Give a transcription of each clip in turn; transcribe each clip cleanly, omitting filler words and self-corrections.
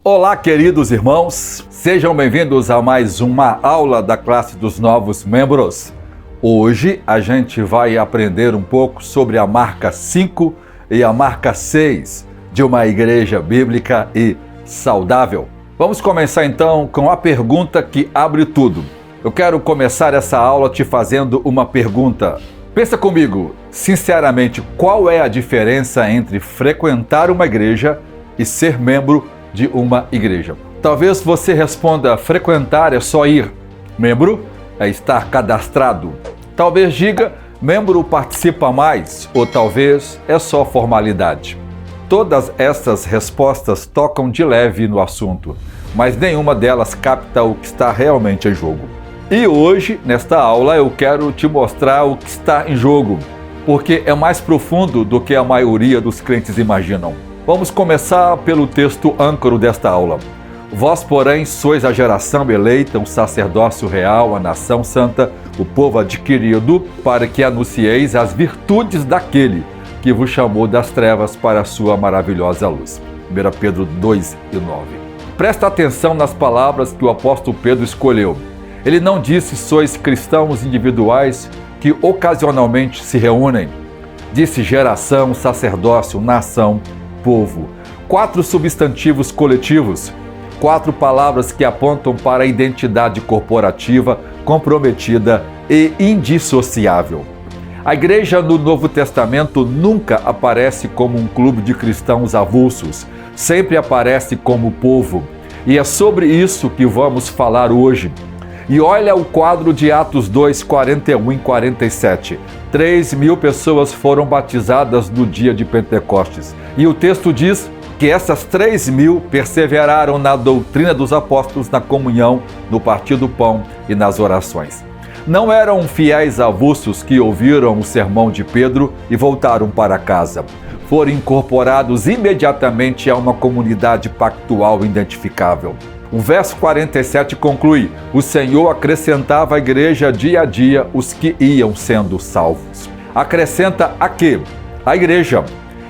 Olá, queridos irmãos, sejam bem-vindos a mais uma aula da classe dos novos membros. Hoje a gente vai aprender um pouco sobre a marca 5 e a marca 6 de uma igreja bíblica e saudável. Vamos começar então com a pergunta que abre tudo. Eu quero começar essa aula te fazendo uma pergunta. Pensa comigo, sinceramente, qual é a diferença entre frequentar uma igreja e ser membro de uma igreja? Talvez você responda: frequentar é só ir, membro é estar cadastrado. Talvez diga: membro participa mais, ou talvez é só formalidade. Todas essas respostas tocam de leve no assunto, mas nenhuma delas capta o que está realmente em jogo. E hoje, nesta aula, eu quero te mostrar o que está em jogo, porque é mais profundo do que a maioria dos crentes imaginam. Vamos começar pelo texto âncora desta aula. Vós, porém, sois a geração eleita, o sacerdócio real, a nação santa, o povo adquirido, para que anuncieis as virtudes daquele que vos chamou das trevas para a sua maravilhosa luz. 1 Pedro 2:9. Presta atenção nas palavras que o apóstolo Pedro escolheu. Ele não disse: sois cristãos individuais que ocasionalmente se reúnem. Disse geração, sacerdócio, nação, povo. 4 substantivos coletivos, 4 palavras que apontam para a identidade corporativa, comprometida e indissociável. A igreja no Novo Testamento nunca aparece como um clube de cristãos avulsos, sempre aparece como povo. E é sobre isso que vamos falar hoje. E olha o quadro de Atos 2, 41 e 47. 3.000 pessoas foram batizadas no dia de Pentecostes. E o texto diz que essas 3.000 perseveraram na doutrina dos apóstolos, na comunhão, no partir do pão e nas orações. Não eram fiéis avulsos que ouviram o sermão de Pedro e voltaram para casa. Foram incorporados imediatamente a uma comunidade pactual identificável. O verso 47 conclui: o Senhor acrescentava à igreja dia a dia os que iam sendo salvos. Acrescenta a quê? A igreja.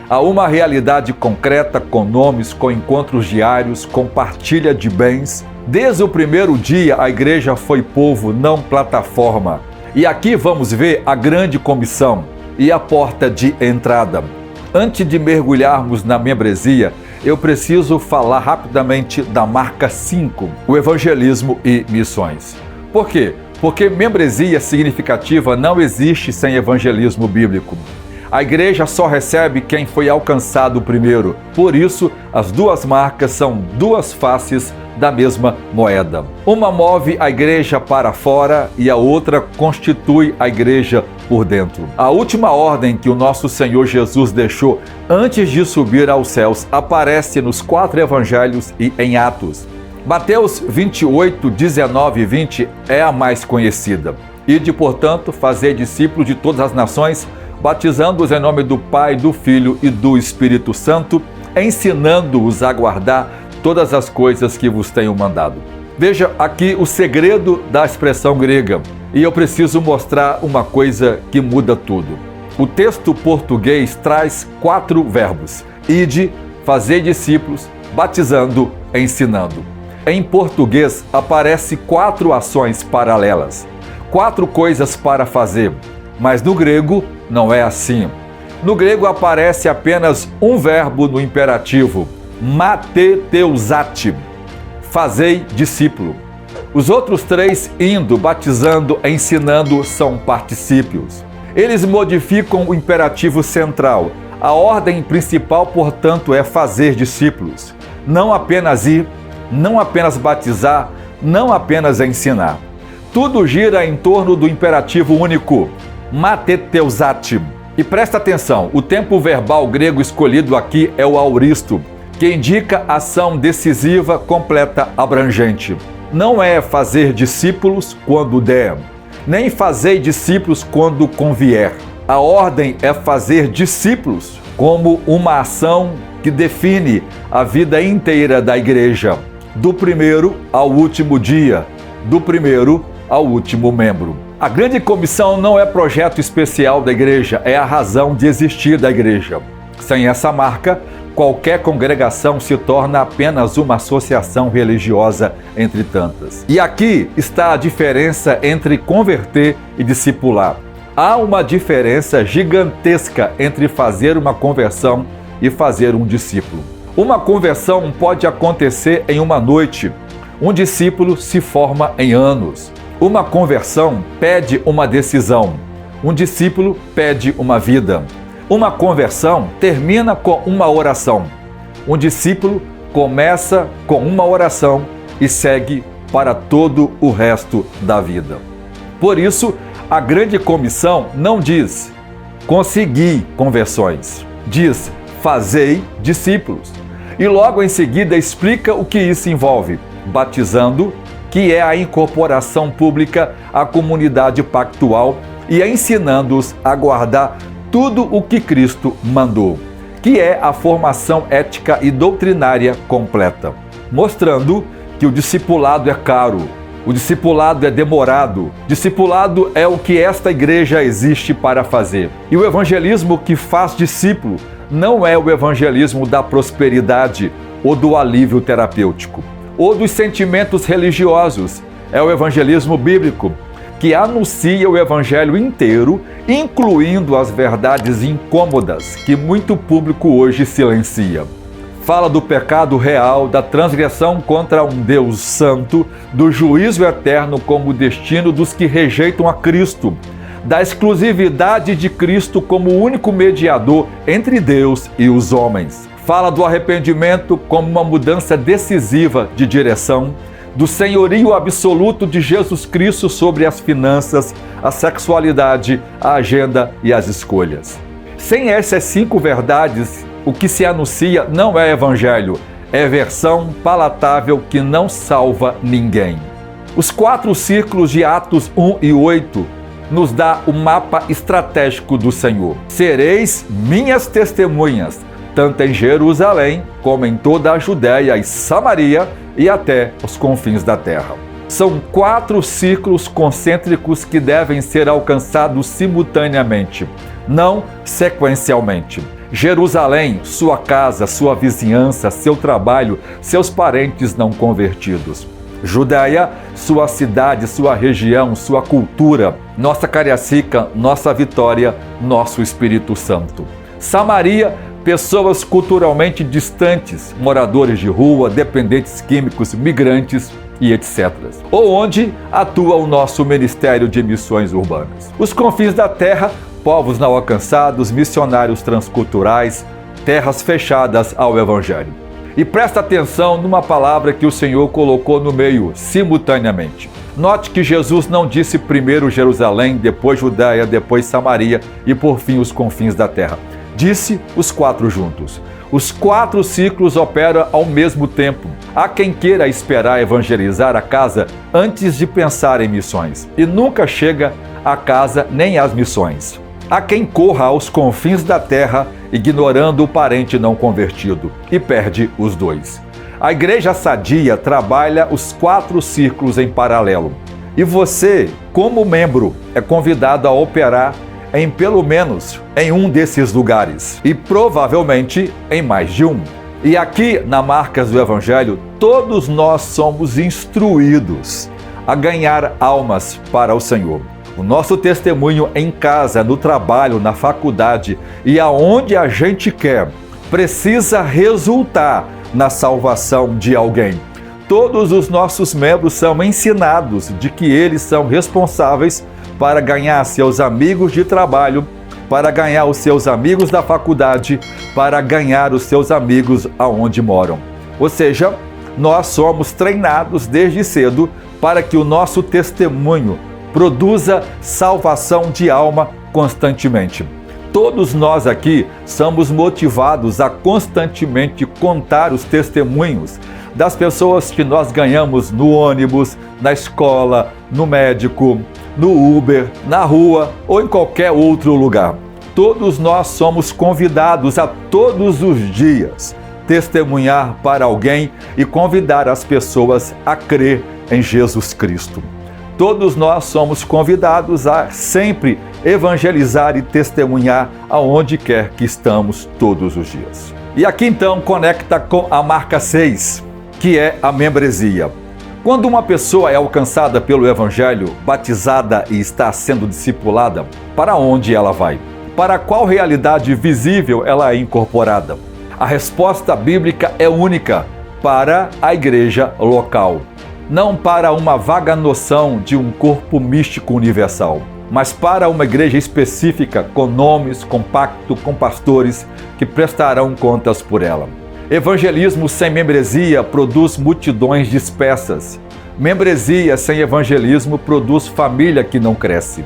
A uma realidade concreta, com nomes, com encontros diários, com partilha de bens. Desde o primeiro dia, a igreja foi povo, não plataforma. E aqui vamos ver a grande comissão e a porta de entrada. Antes de mergulharmos na membresia, eu preciso falar rapidamente da marca 5, o evangelismo e missões. Por quê? Porque membresia significativa não existe sem evangelismo bíblico. A igreja só recebe quem foi alcançado primeiro. Por isso, as duas marcas são duas faces da mesma moeda. Uma move a igreja para fora e a outra constitui a igreja por dentro. A última ordem que o nosso Senhor Jesus deixou antes de subir aos céus aparece nos 4 evangelhos e em Atos. Mateus 28, 19 e 20 é a mais conhecida. Ide, portanto, fazer discípulos de todas as nações, batizando-os em nome do Pai, do Filho e do Espírito Santo, ensinando-os a guardar todas as coisas que vos tenho mandado. Veja aqui o segredo da expressão grega. E eu preciso mostrar uma coisa que muda tudo. O texto português traz 4 verbos: ide, fazer discípulos, batizando, ensinando. Em português aparece 4 ações paralelas, 4 coisas para fazer, mas no grego não é assim. No grego aparece apenas um verbo no imperativo: mateteusate, fazei discípulo. Os outros 3, indo, batizando, ensinando, são particípios. Eles modificam o imperativo central. A ordem principal, portanto, é fazer discípulos. Não apenas ir, não apenas batizar, não apenas ensinar. Tudo gira em torno do imperativo único, mateteusate. E presta atenção, o tempo verbal grego escolhido aqui é o auristo, que indica ação decisiva, completa, abrangente. Não é fazer discípulos quando der, nem fazer discípulos quando convier. A ordem é fazer discípulos como uma ação que define a vida inteira da igreja, do primeiro ao último dia, do primeiro ao último membro. A grande comissão não é projeto especial da igreja, é a razão de existir da igreja. Sem essa marca, qualquer congregação se torna apenas uma associação religiosa entre tantas. E aqui está a diferença entre converter e discipular. Há uma diferença gigantesca entre fazer uma conversão e fazer um discípulo. Uma conversão pode acontecer em uma noite. Um discípulo se forma em anos. Uma conversão pede uma decisão. Um discípulo pede uma vida. Uma conversão termina com uma oração. Um discípulo começa com uma oração e segue para todo o resto da vida. Por isso, a grande comissão não diz consegui conversões, diz fazei discípulos. E logo em seguida explica o que isso envolve, batizando, que é a incorporação pública à comunidade pactual, e ensinando-os a guardar tudo o que Cristo mandou, que é a formação ética e doutrinária completa, mostrando que o discipulado é caro, o discipulado é demorado, discipulado é o que esta igreja existe para fazer. E o evangelismo que faz discípulo não é o evangelismo da prosperidade ou do alívio terapêutico, ou dos sentimentos religiosos, é o evangelismo bíblico, que anuncia o evangelho inteiro, incluindo as verdades incômodas que muito público hoje silencia. Fala do pecado real, da transgressão contra um Deus santo, do juízo eterno como destino dos que rejeitam a Cristo, da exclusividade de Cristo como o único mediador entre Deus e os homens. Fala do arrependimento como uma mudança decisiva de direção, do senhorio absoluto de Jesus Cristo sobre as finanças, a sexualidade, a agenda e as escolhas. Sem essas 5 verdades, o que se anuncia não é evangelho, é versão palatável que não salva ninguém. Os 4 círculos de Atos 1 e 8 nos dá o mapa estratégico do Senhor. Sereis minhas testemunhas, tanto em Jerusalém como em toda a Judéia e Samaria e até os confins da terra. São 4 círculos concêntricos que devem ser alcançados simultaneamente, não sequencialmente. Jerusalém, sua casa, sua vizinhança, seu trabalho, seus parentes não convertidos. Judéia, sua cidade, sua região, sua cultura, nossa Cariacica, nossa Vitória, nosso Espírito Santo. Samaria, pessoas culturalmente distantes, moradores de rua, dependentes químicos, migrantes e etc. Ou onde atua o nosso Ministério de Missões Urbanas. Os confins da terra, povos não alcançados, missionários transculturais, terras fechadas ao Evangelho. E presta atenção numa palavra que o Senhor colocou no meio, simultaneamente. Note que Jesus não disse primeiro Jerusalém, depois Judéia, depois Samaria e por fim os confins da terra. Disse os 4 juntos. Os 4 ciclos operam ao mesmo tempo. Há quem queira esperar evangelizar a casa antes de pensar em missões, e nunca chega à casa nem às missões. Há quem corra aos confins da terra, ignorando o parente não convertido, e perde os 2. A igreja sadia trabalha os 4 círculos em paralelo. E você, como membro, é convidado a operar em pelo menos em um desses lugares, e provavelmente em mais de um. E aqui, na Marcas do Evangelho, todos nós somos instruídos a ganhar almas para o Senhor. O nosso testemunho em casa, no trabalho, na faculdade e aonde a gente quer, precisa resultar na salvação de alguém. Todos os nossos membros são ensinados de que eles são responsáveis para ganhar seus amigos de trabalho, para ganhar os seus amigos da faculdade, para ganhar os seus amigos aonde moram. Ou seja, nós somos treinados desde cedo para que o nosso testemunho produza salvação de alma constantemente. Todos nós aqui somos motivados a constantemente contar os testemunhos das pessoas que nós ganhamos no ônibus, na escola, no médico, no Uber, na rua ou em qualquer outro lugar. Todos nós somos convidados a todos os dias testemunhar para alguém e convidar as pessoas a crer em Jesus Cristo. Todos nós somos convidados a sempre evangelizar e testemunhar aonde quer que estamos todos os dias. E aqui então conecta com a marca 6, que é a membresia. Quando uma pessoa é alcançada pelo Evangelho, batizada e está sendo discipulada, para onde ela vai? Para qual realidade visível ela é incorporada? A resposta bíblica é única: para a igreja local. Não para uma vaga noção de um corpo místico universal, mas para uma igreja específica, com nomes, com pacto, com pastores que prestarão contas por ela. Evangelismo sem membresia produz multidões dispersas. Membresia sem evangelismo produz família que não cresce.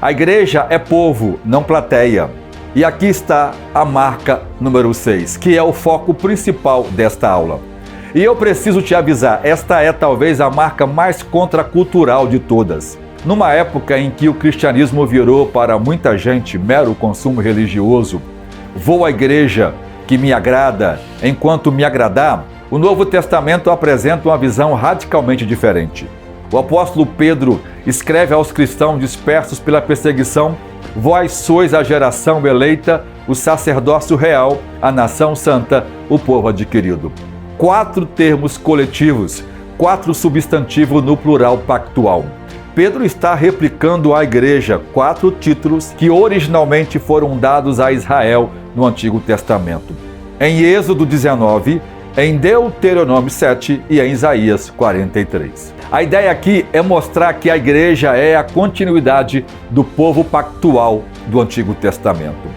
A igreja é povo, não plateia. E aqui está a marca número 6, que é o foco principal desta aula. E eu preciso te avisar, esta é talvez a marca mais contracultural de todas. Numa época em que o cristianismo virou para muita gente mero consumo religioso, vou à igreja que me agrada enquanto me agradar, o Novo Testamento apresenta uma visão radicalmente diferente. O apóstolo Pedro escreve aos cristãos dispersos pela perseguição: vós sois a geração eleita, o sacerdócio real, a nação santa, o povo adquirido. 4 termos coletivos, 4 substantivos no plural pactual. Pedro está replicando à igreja 4 títulos que originalmente foram dados a Israel no Antigo Testamento. Em Êxodo 19, em Deuteronômio 7 e em Isaías 43. A ideia aqui é mostrar que a igreja é a continuidade do povo pactual do Antigo Testamento.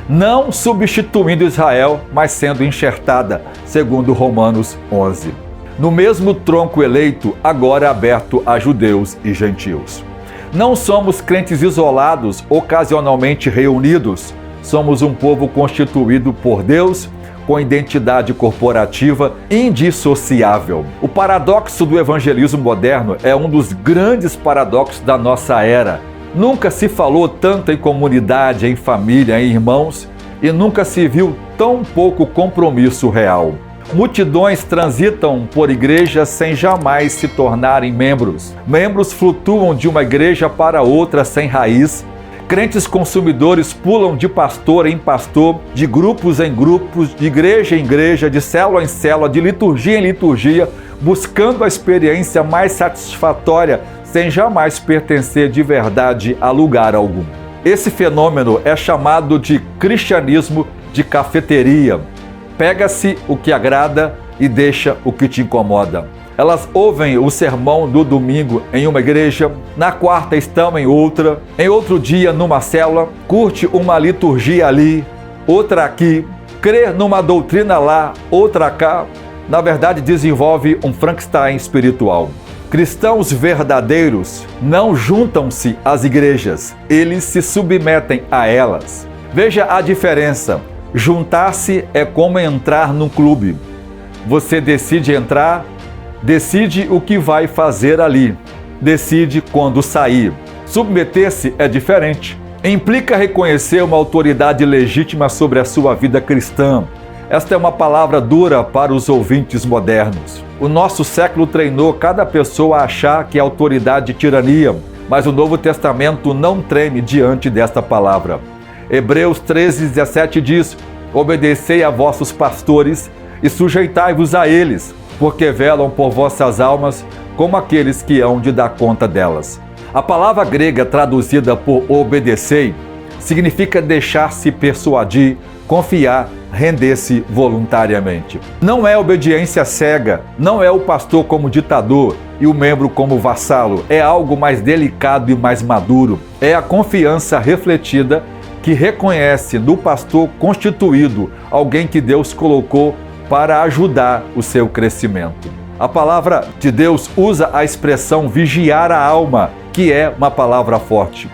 Não substituindo Israel, mas sendo enxertada, segundo Romanos 11. No mesmo tronco eleito, agora aberto a judeus e gentios. Não somos crentes isolados, ocasionalmente reunidos. Somos um povo constituído por Deus, com identidade corporativa indissociável. O paradoxo do evangelismo moderno é um dos grandes paradoxos da nossa era. Nunca se falou tanto em comunidade, em família, em irmãos, e nunca se viu tão pouco compromisso real. Multidões transitam por igrejas sem jamais se tornarem membros. Membros flutuam de uma igreja para outra sem raiz. Crentes consumidores pulam de pastor em pastor, de grupos em grupos, de igreja em igreja, de célula em célula, de liturgia em liturgia, buscando a experiência mais satisfatória, sem jamais pertencer de verdade a lugar algum. Esse fenômeno é chamado de cristianismo de cafeteria. Pega-se o que agrada e deixa o que te incomoda. Elas ouvem o sermão do domingo em uma igreja, na quarta estão em outra, em outro dia numa célula, curte uma liturgia ali, outra aqui, crê numa doutrina lá, outra cá. Na verdade, desenvolve um Frankenstein espiritual. Cristãos verdadeiros não juntam-se às igrejas, eles se submetem a elas. Veja a diferença. Juntar-se é como entrar num clube. Você decide entrar, decide o que vai fazer ali, decide quando sair. Submeter-se é diferente. Implica reconhecer uma autoridade legítima sobre a sua vida cristã. Esta é uma palavra dura para os ouvintes modernos. O nosso século treinou cada pessoa a achar que a autoridade é tirania, mas o Novo Testamento não treme diante desta palavra. Hebreus 13:17 diz: obedecei a vossos pastores e sujeitai-vos a eles, porque velam por vossas almas como aqueles que hão de dar conta delas. A palavra grega traduzida por obedecei significa deixar-se persuadir, confiar, render-se voluntariamente. Não é obediência cega, não é o pastor como ditador e o membro como vassalo. É algo mais delicado e mais maduro. É a confiança refletida que reconhece no pastor constituído alguém que Deus colocou para ajudar o seu crescimento. A palavra de Deus usa a expressão vigiar a alma, que é uma palavra forte.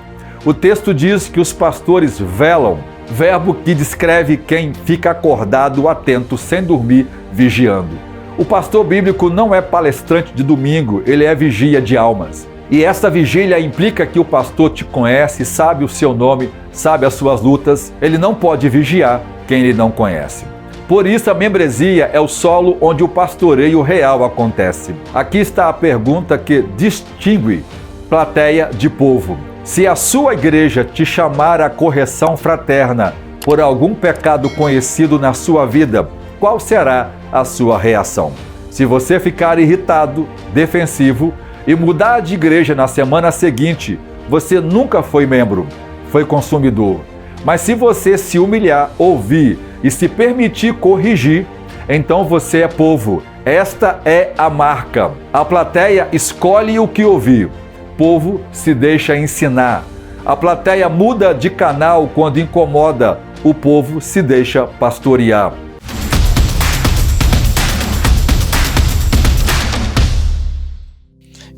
O texto diz que os pastores velam, verbo que descreve quem fica acordado, atento, sem dormir, vigiando. O pastor bíblico não é palestrante de domingo, ele é vigia de almas. E essa vigília implica que o pastor te conhece, sabe o seu nome, sabe as suas lutas. Ele não pode vigiar quem ele não conhece. Por isso, a membresia é o solo onde o pastoreio real acontece. Aqui está a pergunta que distingue plateia de povo. Se a sua igreja te chamar à correção fraterna por algum pecado conhecido na sua vida, qual será a sua reação? Se você ficar irritado, defensivo e mudar de igreja na semana seguinte, você nunca foi membro, foi consumidor. Mas se você se humilhar, ouvir e se permitir corrigir, então você é povo. Esta é a marca. A plateia escolhe o que ouvir. Povo se deixa ensinar. A plateia muda de canal quando incomoda. O povo se deixa pastorear.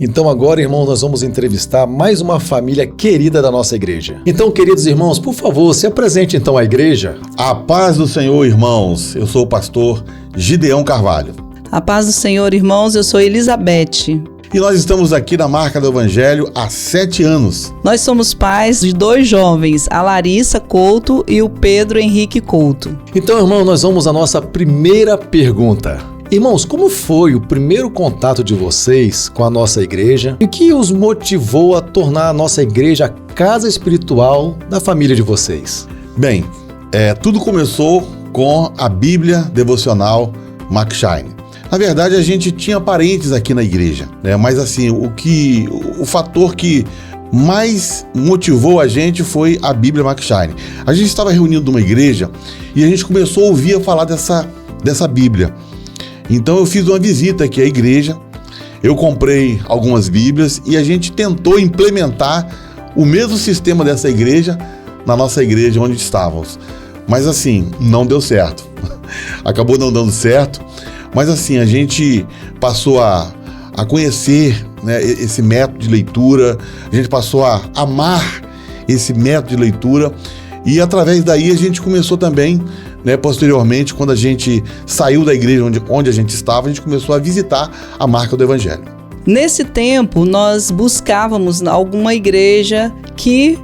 Então agora, irmãos, nós vamos entrevistar mais uma família querida da nossa igreja. Então, queridos irmãos, por favor, se apresente então à igreja. A paz do Senhor, irmãos. Eu sou o pastor Gideão Carvalho. A paz do Senhor, irmãos. Eu sou Elizabeth. E nós estamos aqui na Marca do Evangelho há 7 anos. Nós somos pais de 2 jovens, a Larissa Couto e o Pedro Henrique Couto. Então, irmão, nós vamos à nossa primeira pergunta. Irmãos, como foi o primeiro contato de vocês com a nossa igreja? E o que os motivou a tornar a nossa igreja a casa espiritual da família de vocês? Bem, tudo começou com a Bíblia Devocional McShane. Na verdade, a gente tinha parentes aqui na igreja, né? Mas assim, o fator que mais motivou a gente foi a Bíblia McShane. A gente estava reunido numa igreja e a gente começou a ouvir falar dessa Bíblia. Então eu fiz uma visita aqui à igreja, eu comprei algumas Bíblias e a gente tentou implementar o mesmo sistema dessa igreja na nossa igreja onde estávamos. Mas assim, não deu certo. Acabou não dando certo, mas assim, a gente passou a conhecer, né, esse método de leitura, a gente passou a amar esse método de leitura e através daí a gente começou também, né, posteriormente, quando a gente saiu da igreja onde a gente estava, a gente começou a visitar a Marca do Evangelho. Nesse tempo, nós buscávamos alguma igreja que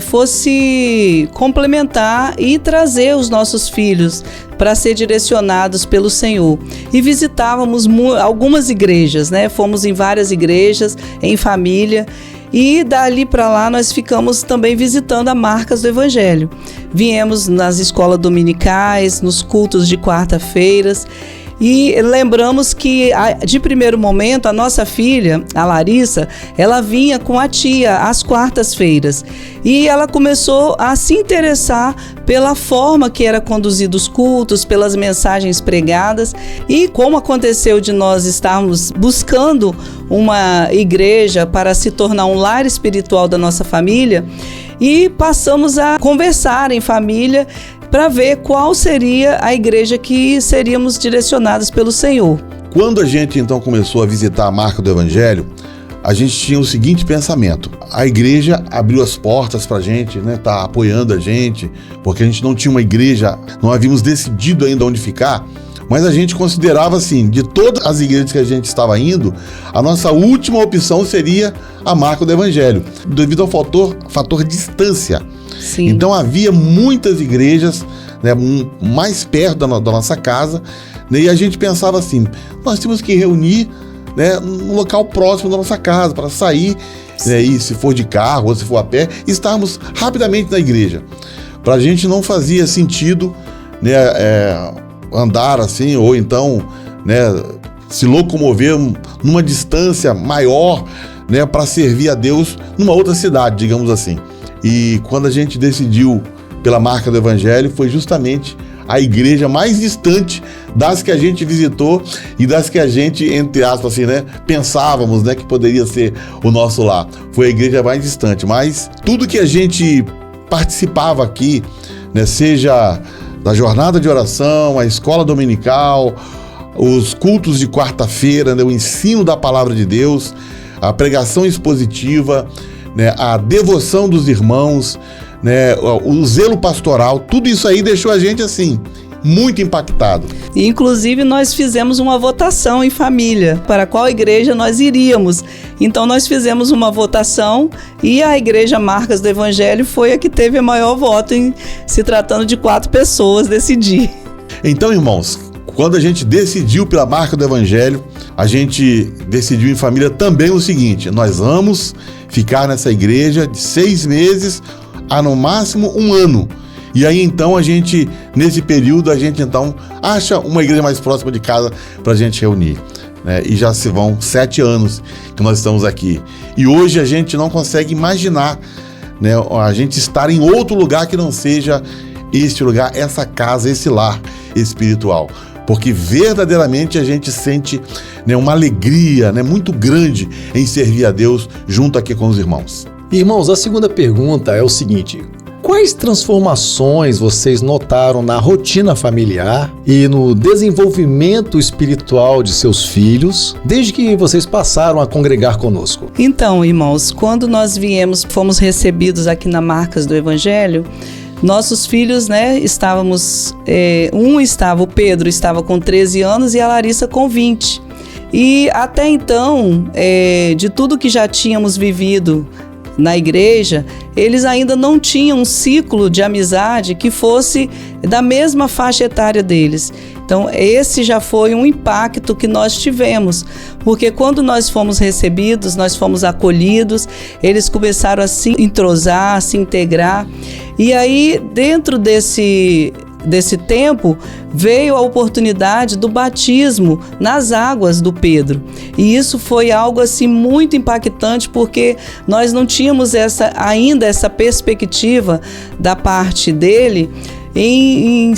fosse complementar e trazer os nossos filhos para ser direcionados pelo Senhor. E visitávamos algumas igrejas, né? Fomos em várias igrejas, em família. E dali para lá nós ficamos também visitando a Marcas do Evangelho. Viemos nas escolas dominicais, nos cultos de quarta-feiras e lembramos que de primeiro momento a nossa filha, a Larissa, ela vinha com a tia às quartas-feiras e ela começou a se interessar pela forma que era conduzido os cultos, pelas mensagens pregadas e como aconteceu de nós estarmos buscando uma igreja para se tornar um lar espiritual da nossa família e passamos a conversar em família para ver qual seria a igreja que seríamos direcionados pelo Senhor. Quando a gente então começou a visitar a Marca do Evangelho, a gente tinha o seguinte pensamento: a igreja abriu as portas para a gente, né, tá apoiando a gente, porque a gente não tinha uma igreja, não havíamos decidido ainda onde ficar, mas a gente considerava assim, de todas as igrejas que a gente estava indo, a nossa última opção seria a Marca do Evangelho, devido ao fator distância. Sim. Então havia muitas igrejas, né, mais perto da nossa casa, né, e a gente pensava assim, nós temos que reunir, né, num local próximo da nossa casa para sair, né, e se for de carro ou se for a pé, estarmos rapidamente na igreja. Para a gente não fazia sentido, né, andar assim, ou então, né, se locomover numa distância maior, né, para servir a Deus numa outra cidade, digamos assim. E quando a gente decidiu pela Marca do Evangelho, foi justamente a igreja mais distante das que a gente visitou e das que a gente, entre aspas, assim, né, pensávamos, né, que poderia ser o nosso lar. Foi a igreja mais distante, mas tudo que a gente participava aqui, né, seja da jornada de oração, a escola dominical, os cultos de quarta-feira, né, o ensino da palavra de Deus, a pregação expositiva, né, a devoção dos irmãos, né, o zelo pastoral, tudo isso aí deixou a gente assim muito impactado. E, inclusive, nós fizemos uma votação em família para qual igreja nós iríamos. Então nós fizemos uma votação e a igreja Marcas do Evangelho foi a que teve o maior voto, em se tratando de 4 pessoas decidir. Então, irmãos, quando a gente decidiu pela Marca do Evangelho, a gente decidiu em família também o seguinte: nós vamos ficar nessa igreja de 6 meses a no máximo 1 ano. E aí então nesse período, a gente então acha uma igreja mais próxima de casa para a gente reunir. E já se vão 7 anos que nós estamos aqui. E hoje a gente não consegue imaginar, a gente estar em outro lugar que não seja este lugar, essa casa, esse lar espiritual. Porque verdadeiramente a gente sente uma alegria muito grande em servir a Deus junto aqui com os irmãos. Irmãos, a segunda pergunta é o seguinte: quais transformações vocês notaram na rotina familiar e no desenvolvimento espiritual de seus filhos desde que vocês passaram a congregar conosco? Então, irmãos, quando nós fomos recebidos aqui na Marcas do Evangelho, nossos filhos, o Pedro estava com 13 anos e a Larissa com 20. E até então, de tudo que já tínhamos vivido na igreja, eles ainda não tinham um ciclo de amizade que fosse da mesma faixa etária deles. Então, esse já foi um impacto que nós tivemos, porque quando nós fomos recebidos, nós fomos acolhidos, eles começaram a se entrosar, a se integrar, e aí dentro desse tempo, veio a oportunidade do batismo nas águas do Pedro. E isso foi algo assim muito impactante, porque nós não tínhamos ainda essa perspectiva da parte dele em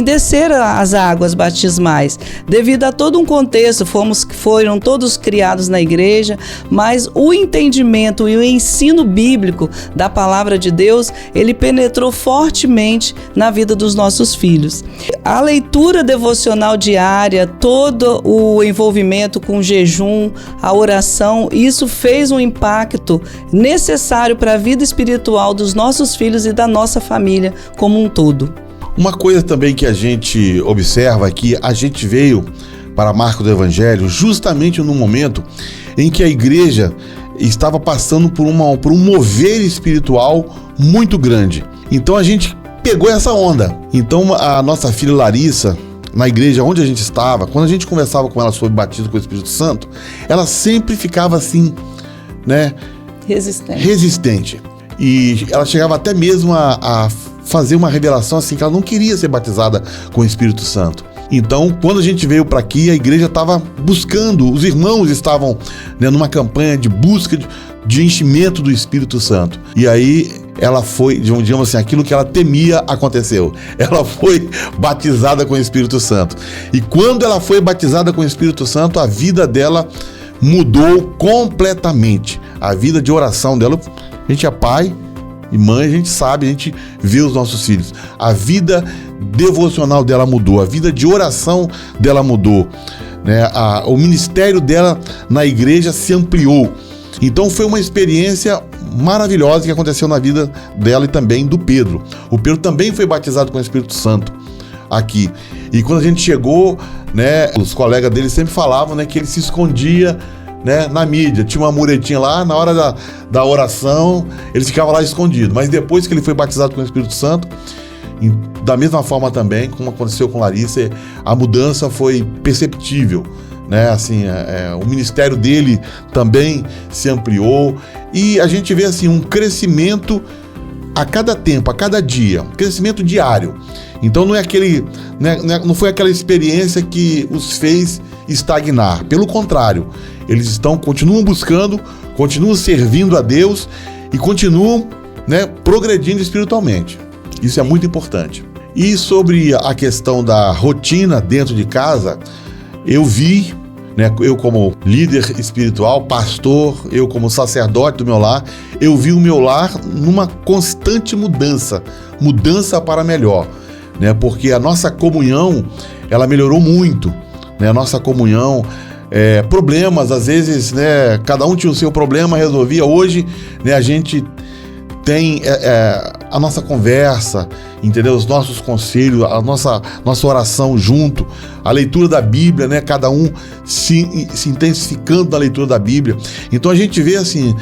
descer as águas batismais, devido a todo um contexto. Foram todos criados na igreja, mas o entendimento e o ensino bíblico da palavra de Deus, ele penetrou fortemente na vida dos nossos filhos. A leitura devocional diária, todo o envolvimento com o jejum, a oração, isso fez um impacto necessário para a vida espiritual dos nossos filhos e da nossa família como um todo. Uma coisa também que a gente observa aqui, a gente veio para Marcos do Evangelho justamente no momento em que a igreja estava passando por um mover espiritual muito grande. Então a gente pegou essa onda. Então a nossa filha Larissa, na igreja onde a gente estava, quando a gente conversava com ela sobre batismo com o Espírito Santo, ela sempre ficava assim, resistente. E ela chegava até mesmo a fazer uma revelação assim, que ela não queria ser batizada com o Espírito Santo. Então, quando a gente veio para aqui, a igreja estava buscando, os irmãos estavam numa campanha de busca de enchimento do Espírito Santo. E aí ela foi, digamos assim, aquilo que ela temia aconteceu. Ela foi batizada com o Espírito Santo. E quando ela foi batizada com o Espírito Santo, a vida dela mudou completamente. A vida de oração dela, a gente é pai e mãe, a gente sabe, a gente vê os nossos filhos. A vida devocional dela mudou, a vida de oração dela mudou, o ministério dela na igreja se ampliou. Então foi uma experiência maravilhosa que aconteceu na vida dela e também do Pedro. O Pedro também foi batizado com o Espírito Santo aqui. E quando a gente chegou, os colegas dele sempre falavam, que ele se escondia, na mídia. Tinha uma muretinha lá, na hora da oração, ele ficava lá escondido. Mas depois que ele foi batizado com o Espírito Santo, da mesma forma também, como aconteceu com Larissa, a mudança foi perceptível. O ministério dele também se ampliou. E a gente vê assim, um crescimento a cada tempo, a cada dia, um crescimento diário. Então não foi aquela experiência que os fez estagnar. Pelo contrário, eles continuam buscando, continuam servindo a Deus e continuam progredindo espiritualmente. Isso é muito importante. E sobre a questão da rotina dentro de casa, eu vi, eu como líder espiritual, pastor, eu como sacerdote do meu lar, eu vi o meu lar numa constante mudança para melhor, porque a nossa comunhão, ela melhorou muito, a nossa comunhão, problemas, às vezes, cada um tinha o seu problema, resolvia. Hoje, a gente tem a nossa conversa, entendeu? Os nossos conselhos, a nossa oração junto, a leitura da Bíblia, cada um se intensificando na leitura da Bíblia. Então a gente vê assim,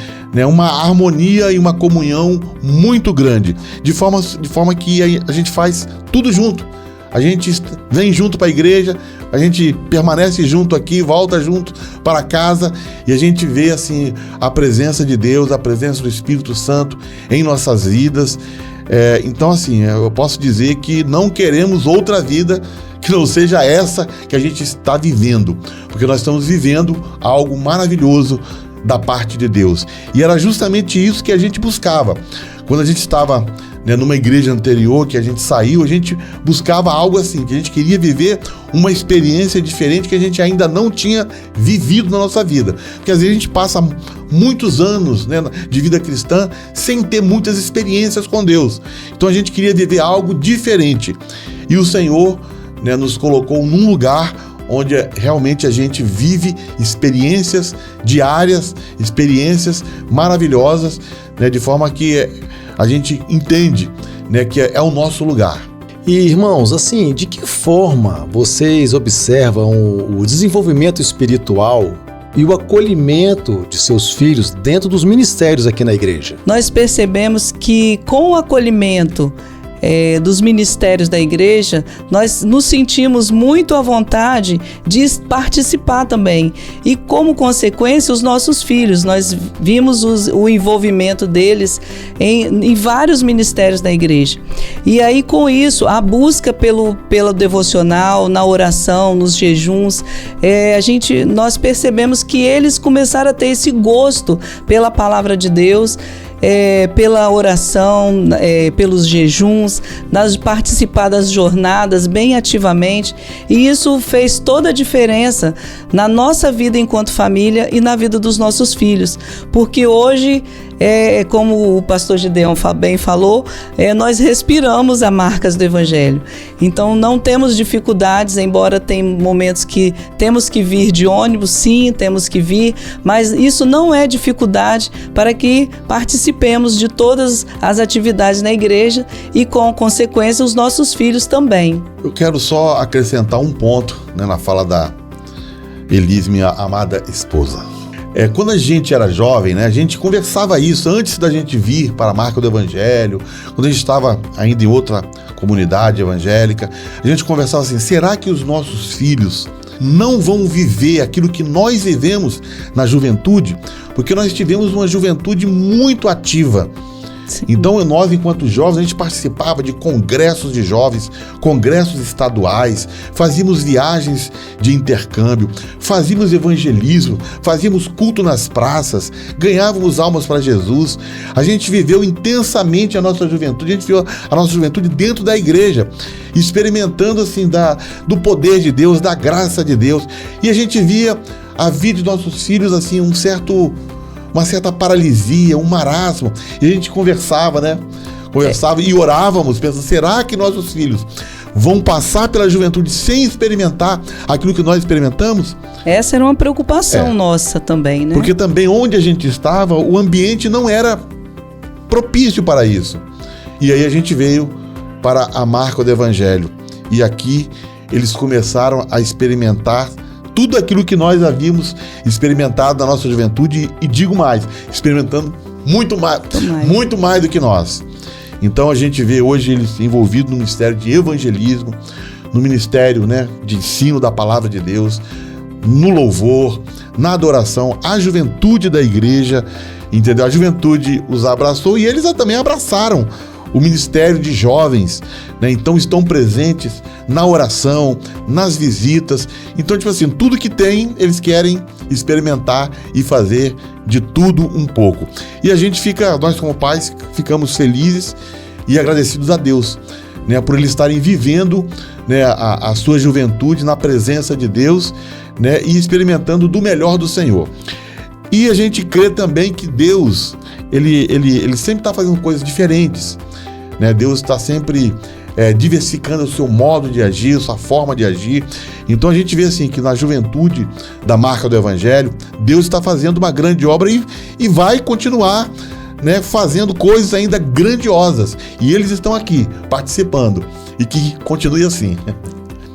uma harmonia e uma comunhão muito grande, de forma que a gente faz tudo junto. A gente vem junto para a igreja, a gente permanece junto aqui, volta junto para casa e a gente vê assim a presença de Deus, a presença do Espírito Santo em nossas vidas. Então, assim, eu posso dizer que não queremos outra vida que não seja essa que a gente está vivendo, porque nós estamos vivendo algo maravilhoso da parte de Deus. E era justamente isso que a gente buscava. Quando a gente estava, né, numa igreja anterior, que a gente saiu, a gente buscava algo assim, que a gente queria viver uma experiência diferente que a gente ainda não tinha vivido na nossa vida. Porque às vezes a gente passa muitos anos, né, de vida cristã sem ter muitas experiências com Deus. Então a gente queria viver algo diferente. E o Senhor, né, nos colocou num lugar onde realmente a gente vive experiências diárias, experiências maravilhosas, né, de forma que a gente entende, né, que é o nosso lugar. E, irmãos, assim, de que forma vocês observam o desenvolvimento espiritual e o acolhimento de seus filhos dentro dos ministérios aqui na igreja? Nós percebemos que com o acolhimento dos ministérios da igreja, nós nos sentimos muito à vontade de participar também. E como consequência, os nossos filhos, nós vimos o envolvimento deles em vários ministérios da igreja. E aí com isso, a busca pelo devocional, na oração, nos jejuns, nós percebemos que eles começaram a ter esse gosto pela palavra de Deus, pela oração, pelos jejuns, participar das jornadas bem ativamente, e isso fez toda a diferença na nossa vida enquanto família e na vida dos nossos filhos, porque hoje, como o pastor Gideon bem falou, nós respiramos as marcas do Evangelho, então não temos dificuldades, embora tem momentos que temos que vir de ônibus, sim, temos que vir, mas isso não é dificuldade para que participemos de todas as atividades na igreja e, com consequência, os nossos filhos também. Eu quero só acrescentar um ponto, né, na fala da Elis, minha amada esposa. Quando a gente era jovem, né, a gente conversava isso antes da gente vir para a marca do Evangelho, quando a gente estava ainda em outra comunidade evangélica, a gente conversava assim: será que os nossos filhos não vão viver aquilo que nós vivemos na juventude? Porque nós tivemos uma juventude muito ativa. Sim. Então nós, enquanto jovens, a gente participava de congressos de jovens, congressos estaduais, fazíamos viagens de intercâmbio, fazíamos evangelismo, fazíamos culto nas praças, ganhávamos almas para Jesus. A gente viveu intensamente a nossa juventude, a gente viveu a nossa juventude dentro da igreja, experimentando assim do poder de Deus, da graça de Deus, e a gente via a vida de nossos filhos assim, uma certa paralisia, um marasmo, e a gente conversava, né? E orávamos, pensando: será que nossos filhos vão passar pela juventude sem experimentar aquilo que nós experimentamos? Essa era uma preocupação nossa também, né? Porque também onde a gente estava, o ambiente não era propício para isso. E aí a gente veio para a marca do Evangelho, e aqui eles começaram a experimentar tudo aquilo que nós havíamos experimentado na nossa juventude, e digo mais, experimentando muito mais do que nós. Então a gente vê hoje eles envolvidos no ministério de evangelismo, no ministério, né, de ensino da palavra de Deus, no louvor, na adoração, a juventude da igreja, entendeu? A juventude os abraçou e eles também abraçaram o ministério de jovens, né? Então estão presentes na oração, nas visitas. Então, tipo assim, tudo que tem, eles querem experimentar e fazer de tudo um pouco. E a gente nós como pais, ficamos felizes e agradecidos a Deus, né, por eles estarem vivendo, né, a sua juventude na presença de Deus, né, e experimentando do melhor do Senhor. E a gente crê também que Deus, ele sempre está fazendo coisas diferentes, né? Deus está sempre diversificando o seu modo de agir, a sua forma de agir. Então a gente vê assim que na juventude da marca do Evangelho, Deus está fazendo uma grande obra e vai continuar, né, fazendo coisas ainda grandiosas. E eles estão aqui participando, e que continue assim.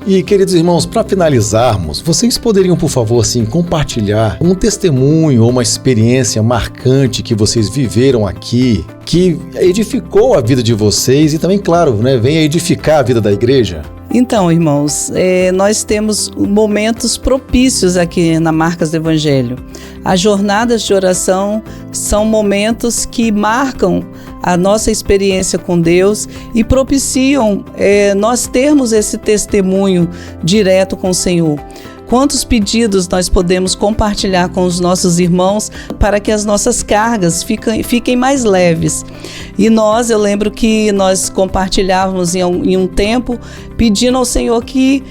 E, queridos irmãos, para finalizarmos, vocês poderiam, por favor, assim, compartilhar um testemunho ou uma experiência marcante que vocês viveram aqui que edificou a vida de vocês e também, claro, né, vem a edificar a vida da igreja? Então, irmãos, nós temos momentos propícios aqui na Marcas do Evangelho. As jornadas de oração são momentos que marcam a nossa experiência com Deus e propiciam nós termos esse testemunho direto com o Senhor. Quantos pedidos nós podemos compartilhar com os nossos irmãos para que as nossas cargas fiquem mais leves. E eu lembro que nós compartilhávamos em um tempo pedindo ao Senhor que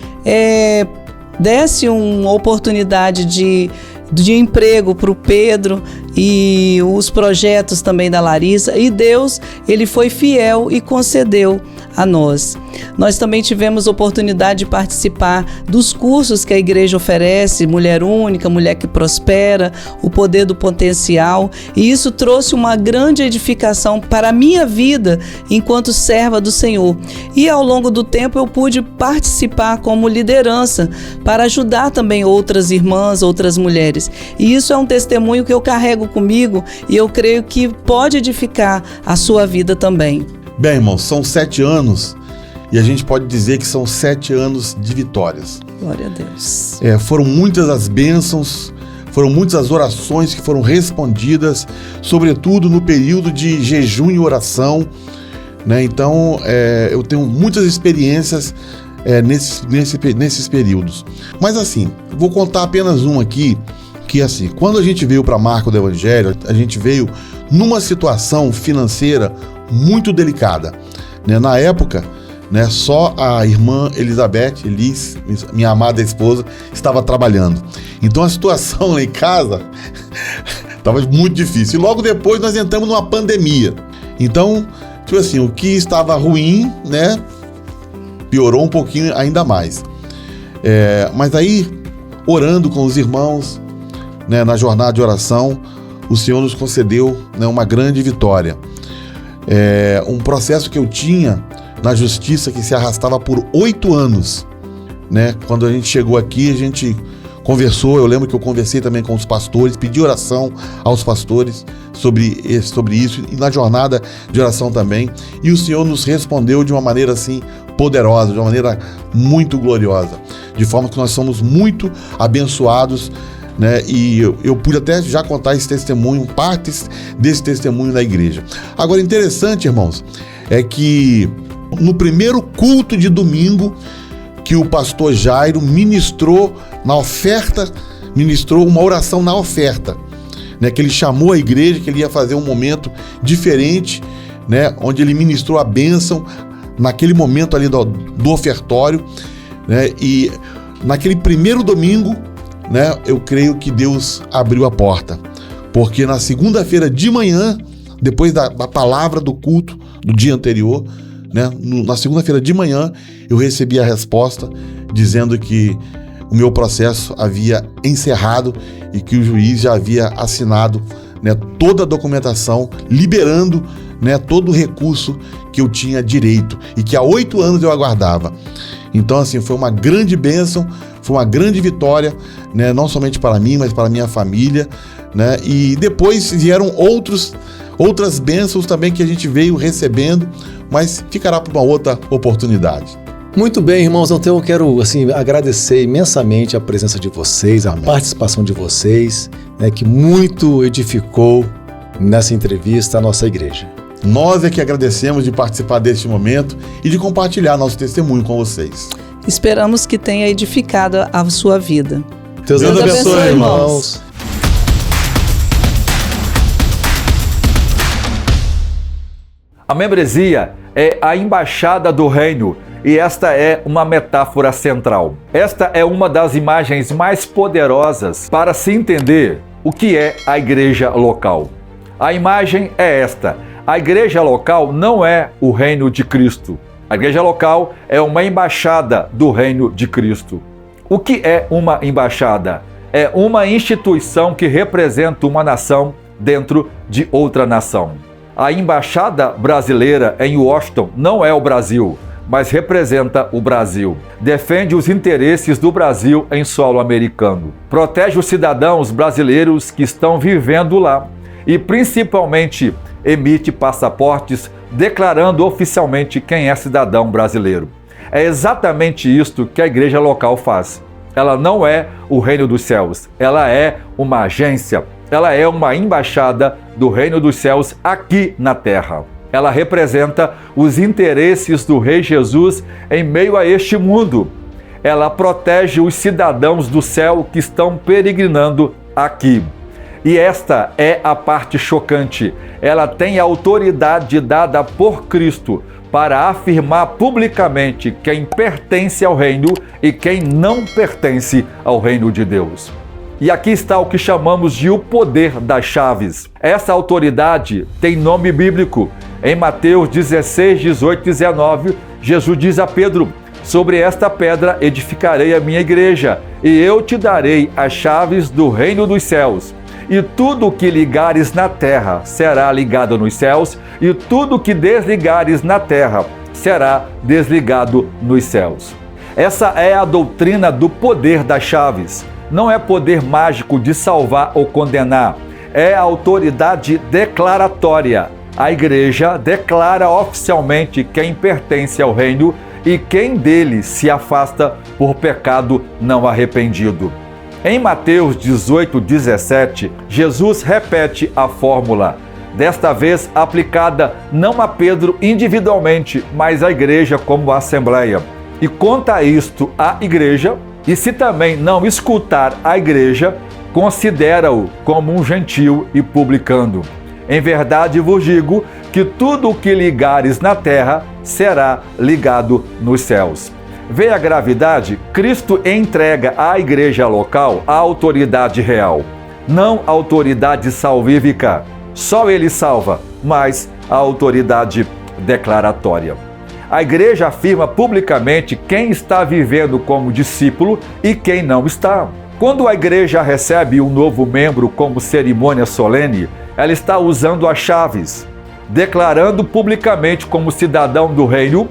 desse uma oportunidade de emprego para o Pedro e os projetos também da Larissa, e Deus, Ele foi fiel e concedeu a nós. Nós também tivemos oportunidade de participar dos cursos que a igreja oferece, Mulher Única, Mulher que Prospera, o Poder do Potencial, e isso trouxe uma grande edificação para a minha vida enquanto serva do Senhor. E ao longo do tempo eu pude participar como liderança para ajudar também outras irmãs, outras mulheres. E isso é um testemunho que eu carrego comigo e eu creio que pode edificar a sua vida também. Bem, irmãos, são 7 anos e a gente pode dizer que são 7 anos de vitórias. Glória a Deus. Foram muitas as bênçãos, foram muitas as orações que foram respondidas, sobretudo no período de jejum e oração, né? Então, eu tenho muitas experiências nesses períodos. Mas assim, vou contar apenas um aqui, que assim, quando a gente veio para Marca do Evangelho, a gente veio numa situação financeira muito delicada, né? Na época, né, só a irmã Elis, minha amada esposa, estava trabalhando. Então a situação lá em casa estava muito difícil. E logo depois nós entramos numa pandemia. Então, tipo assim, o que estava ruim, né, piorou um pouquinho ainda mais. Mas aí, orando com os irmãos, né, na jornada de oração, o Senhor nos concedeu, né, uma grande vitória. Um processo que eu tinha na justiça que se arrastava por 8 anos, né? Quando a gente chegou aqui, a gente conversou, eu lembro que eu conversei também com os pastores, pedi oração aos pastores sobre isso, e na jornada de oração também, e o Senhor nos respondeu de uma maneira assim poderosa, de uma maneira muito gloriosa, de forma que nós somos muito abençoados, né? E eu pude até já contar esse testemunho, partes desse testemunho na igreja. Agora, interessante, irmãos, é que no primeiro culto de domingo que o pastor Jairo ministrou uma oração na oferta, né? Que ele chamou a igreja, que ele ia fazer um momento diferente, né? Onde ele ministrou a bênção naquele momento ali do ofertório, né? E naquele primeiro domingo, né, eu creio que Deus abriu a porta, porque na segunda-feira de manhã, depois da palavra do culto do dia anterior, né, na segunda-feira de manhã, eu recebi a resposta dizendo que o meu processo havia encerrado e que o juiz já havia assinado, né, toda a documentação, liberando, né, todo o recurso que eu tinha direito e que há 8 anos eu aguardava. Então, assim, foi uma grande bênção, foi uma grande vitória, né, não somente para mim, mas para minha família, né? E depois vieram outras bênçãos também que a gente veio recebendo, mas ficará para uma outra oportunidade. Muito bem, irmãos, então eu quero agradecer imensamente a presença de vocês, a participação de vocês, né, que muito edificou nessa entrevista a nossa igreja. Nós é que agradecemos de participar deste momento e de compartilhar nosso testemunho com vocês. Esperamos que tenha edificado a sua vida. Deus abençoe, irmãos. A membresia é a embaixada do reino e esta é uma metáfora central. Esta é uma das imagens mais poderosas para se entender o que é a igreja local. A imagem é esta: a igreja local não é o reino de Cristo. A igreja local é uma embaixada do reino de Cristo. O que é uma embaixada? É uma instituição que representa uma nação dentro de outra nação. A embaixada brasileira em Washington não é o Brasil, mas representa o Brasil. Defende os interesses do Brasil em solo americano. Protege os cidadãos brasileiros que estão vivendo lá e, principalmente, emite passaportes declarando oficialmente quem é cidadão brasileiro. É exatamente isto que a igreja local faz. Ela não é o reino dos céus, ela é uma agência, ela é uma embaixada do reino dos céus aqui na terra. Ela representa os interesses do Rei Jesus em meio a este mundo. Ela protege os cidadãos do céu que estão peregrinando aqui. E esta é a parte chocante. Ela tem a autoridade dada por Cristo para afirmar publicamente quem pertence ao reino e quem não pertence ao reino de Deus. E aqui está o que chamamos de o poder das chaves. Essa autoridade tem nome bíblico. Em Mateus 16, 18 e 19, Jesus diz a Pedro: sobre esta pedra edificarei a minha igreja, e eu te darei as chaves do reino dos céus. E tudo o que ligares na terra será ligado nos céus, e tudo o que desligares na terra será desligado nos céus. Essa é a doutrina do poder das chaves. Não é poder mágico de salvar ou condenar, é autoridade declaratória. A igreja declara oficialmente quem pertence ao reino e quem dele se afasta por pecado não arrependido. Em Mateus 18, 17, Jesus repete a fórmula, desta vez aplicada não a Pedro individualmente, mas à igreja como assembleia. E conta isto à igreja, e se também não escutar a igreja, considera-o como um gentil e publicano. Em verdade vos digo que tudo o que ligares na terra será ligado nos céus. Vê a gravidade? Cristo entrega à igreja local a autoridade real, não a autoridade salvífica. Só ele salva, mas a autoridade declaratória. A igreja afirma publicamente quem está vivendo como discípulo e quem não está. Quando a igreja recebe um novo membro como cerimônia solene, ela está usando as chaves, declarando publicamente como cidadão do reino.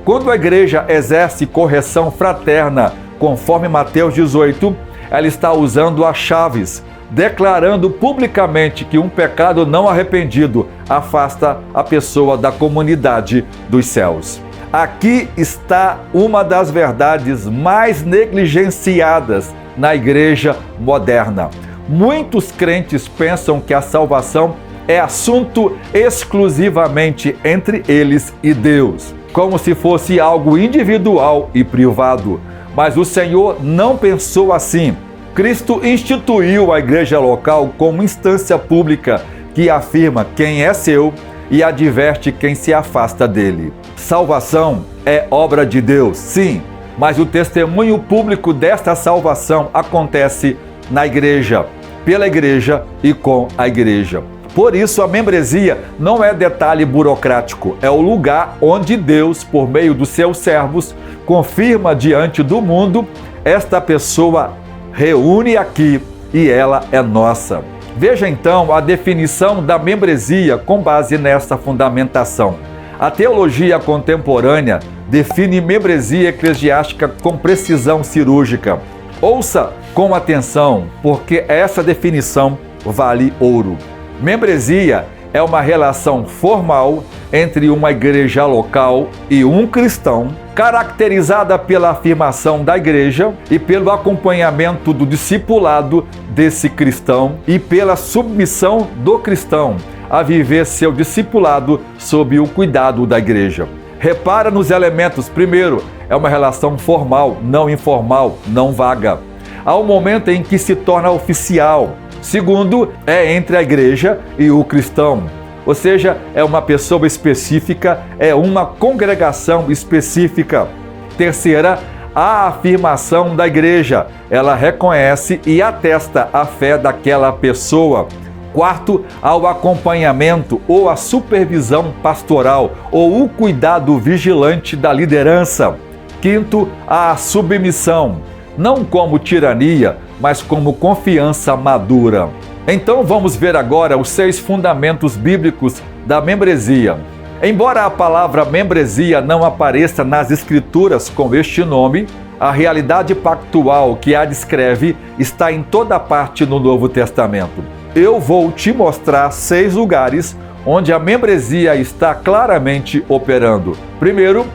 Quando a igreja exerce correção fraterna, conforme Mateus 18, ela está usando as chaves, declarando publicamente que um pecado não arrependido afasta a pessoa da comunidade dos céus. Aqui está uma das verdades mais negligenciadas na igreja moderna. Muitos crentes pensam que a salvação é assunto exclusivamente entre eles e Deus, como se fosse algo individual e privado. Mas o Senhor não pensou assim. Cristo instituiu a igreja local como instância pública que afirma quem é seu e adverte quem se afasta dele. Salvação é obra de Deus, sim, mas o testemunho público desta salvação acontece na igreja, pela igreja e com a igreja. Por isso, a membresia não é detalhe burocrático, é o lugar onde Deus, por meio dos seus servos, confirma diante do mundo: esta pessoa reúne aqui e ela é nossa. Veja então a definição da membresia com base nessa fundamentação. A teologia contemporânea define membresia eclesiástica com precisão cirúrgica. Ouça com atenção, porque essa definição vale ouro. Membresia é uma relação formal entre uma igreja local e um cristão, caracterizada pela afirmação da igreja e pelo acompanhamento do discipulado desse cristão e pela submissão do cristão a viver seu discipulado sob o cuidado da igreja. Repara nos elementos. Primeiro, é uma relação formal, não informal, não vaga. Há um momento em que se torna oficial. Segundo, é entre a igreja e o cristão. Ou seja, é uma pessoa específica, é uma congregação específica. Terceira, a afirmação da igreja. Ela reconhece e atesta a fé daquela pessoa. Quarto, ao acompanhamento ou a supervisão pastoral ou o cuidado vigilante da liderança. Quinto, a submissão, não como tirania, mas como confiança madura. Então vamos ver agora os 6 fundamentos bíblicos da membresia. Embora a palavra membresia não apareça nas Escrituras com este nome, a realidade pactual que a descreve está em toda parte no Novo Testamento. Eu vou te mostrar 6 lugares onde a membresia está claramente operando. Primeiro,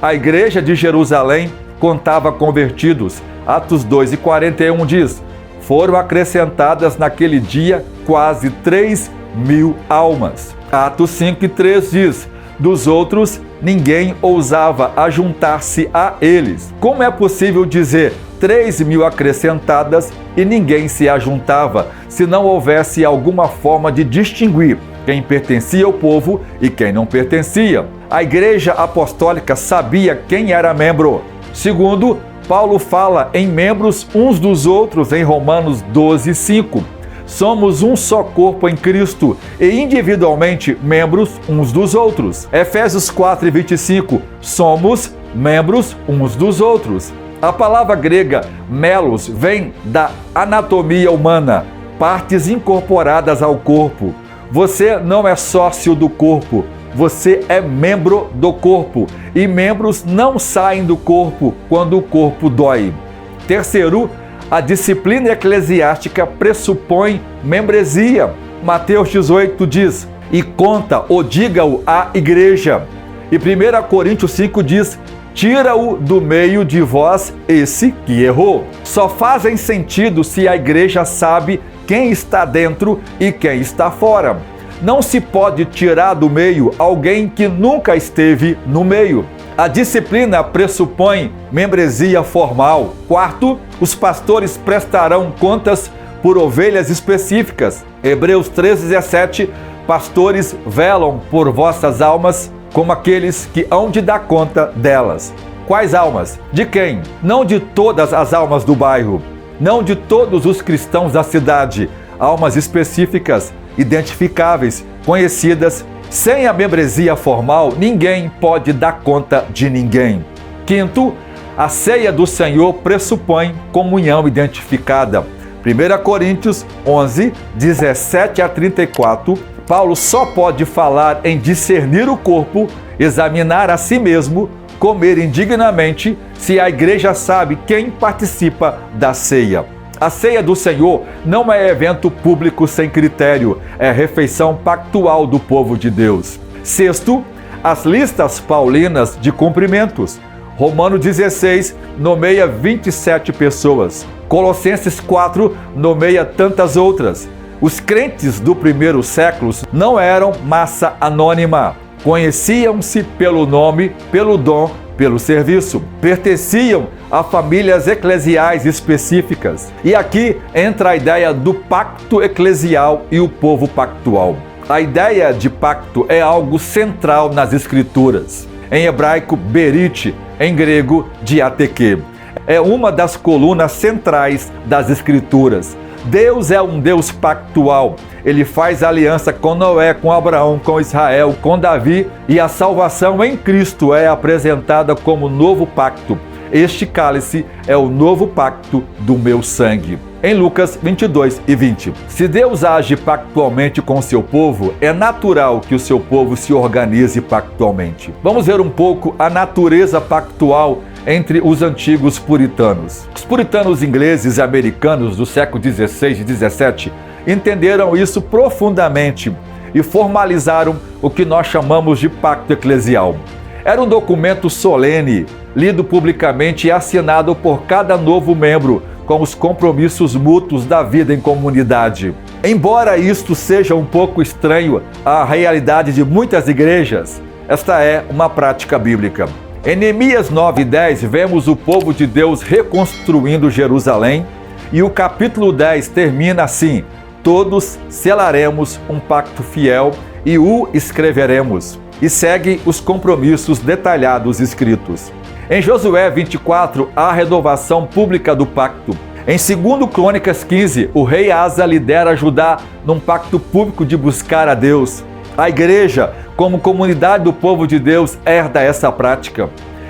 a igreja de Jerusalém contava convertidos. Atos 2:41 diz: foram acrescentadas naquele dia quase 3.000 almas. Atos 5:3 diz: dos outros ninguém ousava ajuntar-se a eles. Como é possível dizer 3.000 acrescentadas e ninguém se ajuntava, se não houvesse alguma forma de distinguir quem pertencia ao povo e quem não pertencia? A igreja apostólica sabia quem era membro. Segundo, Paulo fala em membros uns dos outros em Romanos 12:5. Somos um só corpo em Cristo e individualmente membros uns dos outros. Efésios 4:25. Somos membros uns dos outros. A palavra grega melos vem da anatomia humana, partes incorporadas ao corpo. Você não é sócio do corpo, você é membro do corpo, e membros não saem do corpo quando o corpo dói. Terceiro, a disciplina eclesiástica pressupõe membresia. Mateus 18 diz: e conta ou diga-o à igreja. E 1 Coríntios 5 diz: tira-o do meio de vós esse que errou. Só fazem sentido se a igreja sabe quem está dentro e quem está fora. Não se pode tirar do meio alguém que nunca esteve no meio. A disciplina pressupõe membresia formal. Quarto, os pastores prestarão contas por ovelhas específicas. Hebreus 3:17, pastores velam por vossas almas como aqueles que hão de dar conta delas. Quais almas? De quem? Não de todas as almas do bairro, não de todos os cristãos da cidade. Almas específicas, identificáveis, conhecidas. Sem a membresia formal, ninguém pode dar conta de ninguém. Quinto, a ceia do Senhor pressupõe comunhão identificada. 1 Coríntios 11:17-34, Paulo só pode falar em discernir o corpo, examinar a si mesmo, comer indignamente, se a igreja sabe quem participa da ceia. A ceia do Senhor não é evento público sem critério, é refeição pactual do povo de Deus. Sexto, as listas paulinas de cumprimentos. Romano 16 nomeia 27 pessoas. Colossenses 4 nomeia tantas outras. Os crentes do primeiro século não eram massa anônima. Conheciam-se pelo nome, pelo dom, pelo serviço. Pertenciam a famílias eclesiais específicas. E aqui entra a ideia do pacto eclesial e o povo pactual. A ideia de pacto é algo central nas Escrituras. Em hebraico, berit, em grego, diateque. É uma das colunas centrais das Escrituras. Deus é um Deus pactual. Ele faz aliança com Noé, com Abraão, com Israel, com Davi, e a salvação em Cristo é apresentada como novo pacto. Este cálice é o novo pacto do meu sangue. Em Lucas 22:20. Se Deus age pactualmente com o seu povo, é natural que o seu povo se organize pactualmente. Vamos ver um pouco a natureza pactual entre os antigos puritanos. Os puritanos ingleses e americanos do século XVI e XVII entenderam isso profundamente e formalizaram o que nós chamamos de pacto eclesial. Era um documento solene, lido publicamente e assinado por cada novo membro, com os compromissos mútuos da vida em comunidade. Embora isto seja um pouco estranho à realidade de muitas igrejas, esta é uma prática bíblica. Em Neemias 9:10, vemos o povo de Deus reconstruindo Jerusalém, e o capítulo 10 termina assim: todos selaremos um pacto fiel e o escreveremos. E segue os compromissos detalhados escritos. Em Josué 24, há a renovação pública do pacto. Em 2 Crônicas 15, o rei Asa lidera Judá num pacto público de buscar a Deus. A igreja, como comunidade do povo de Deus, herda essa prática.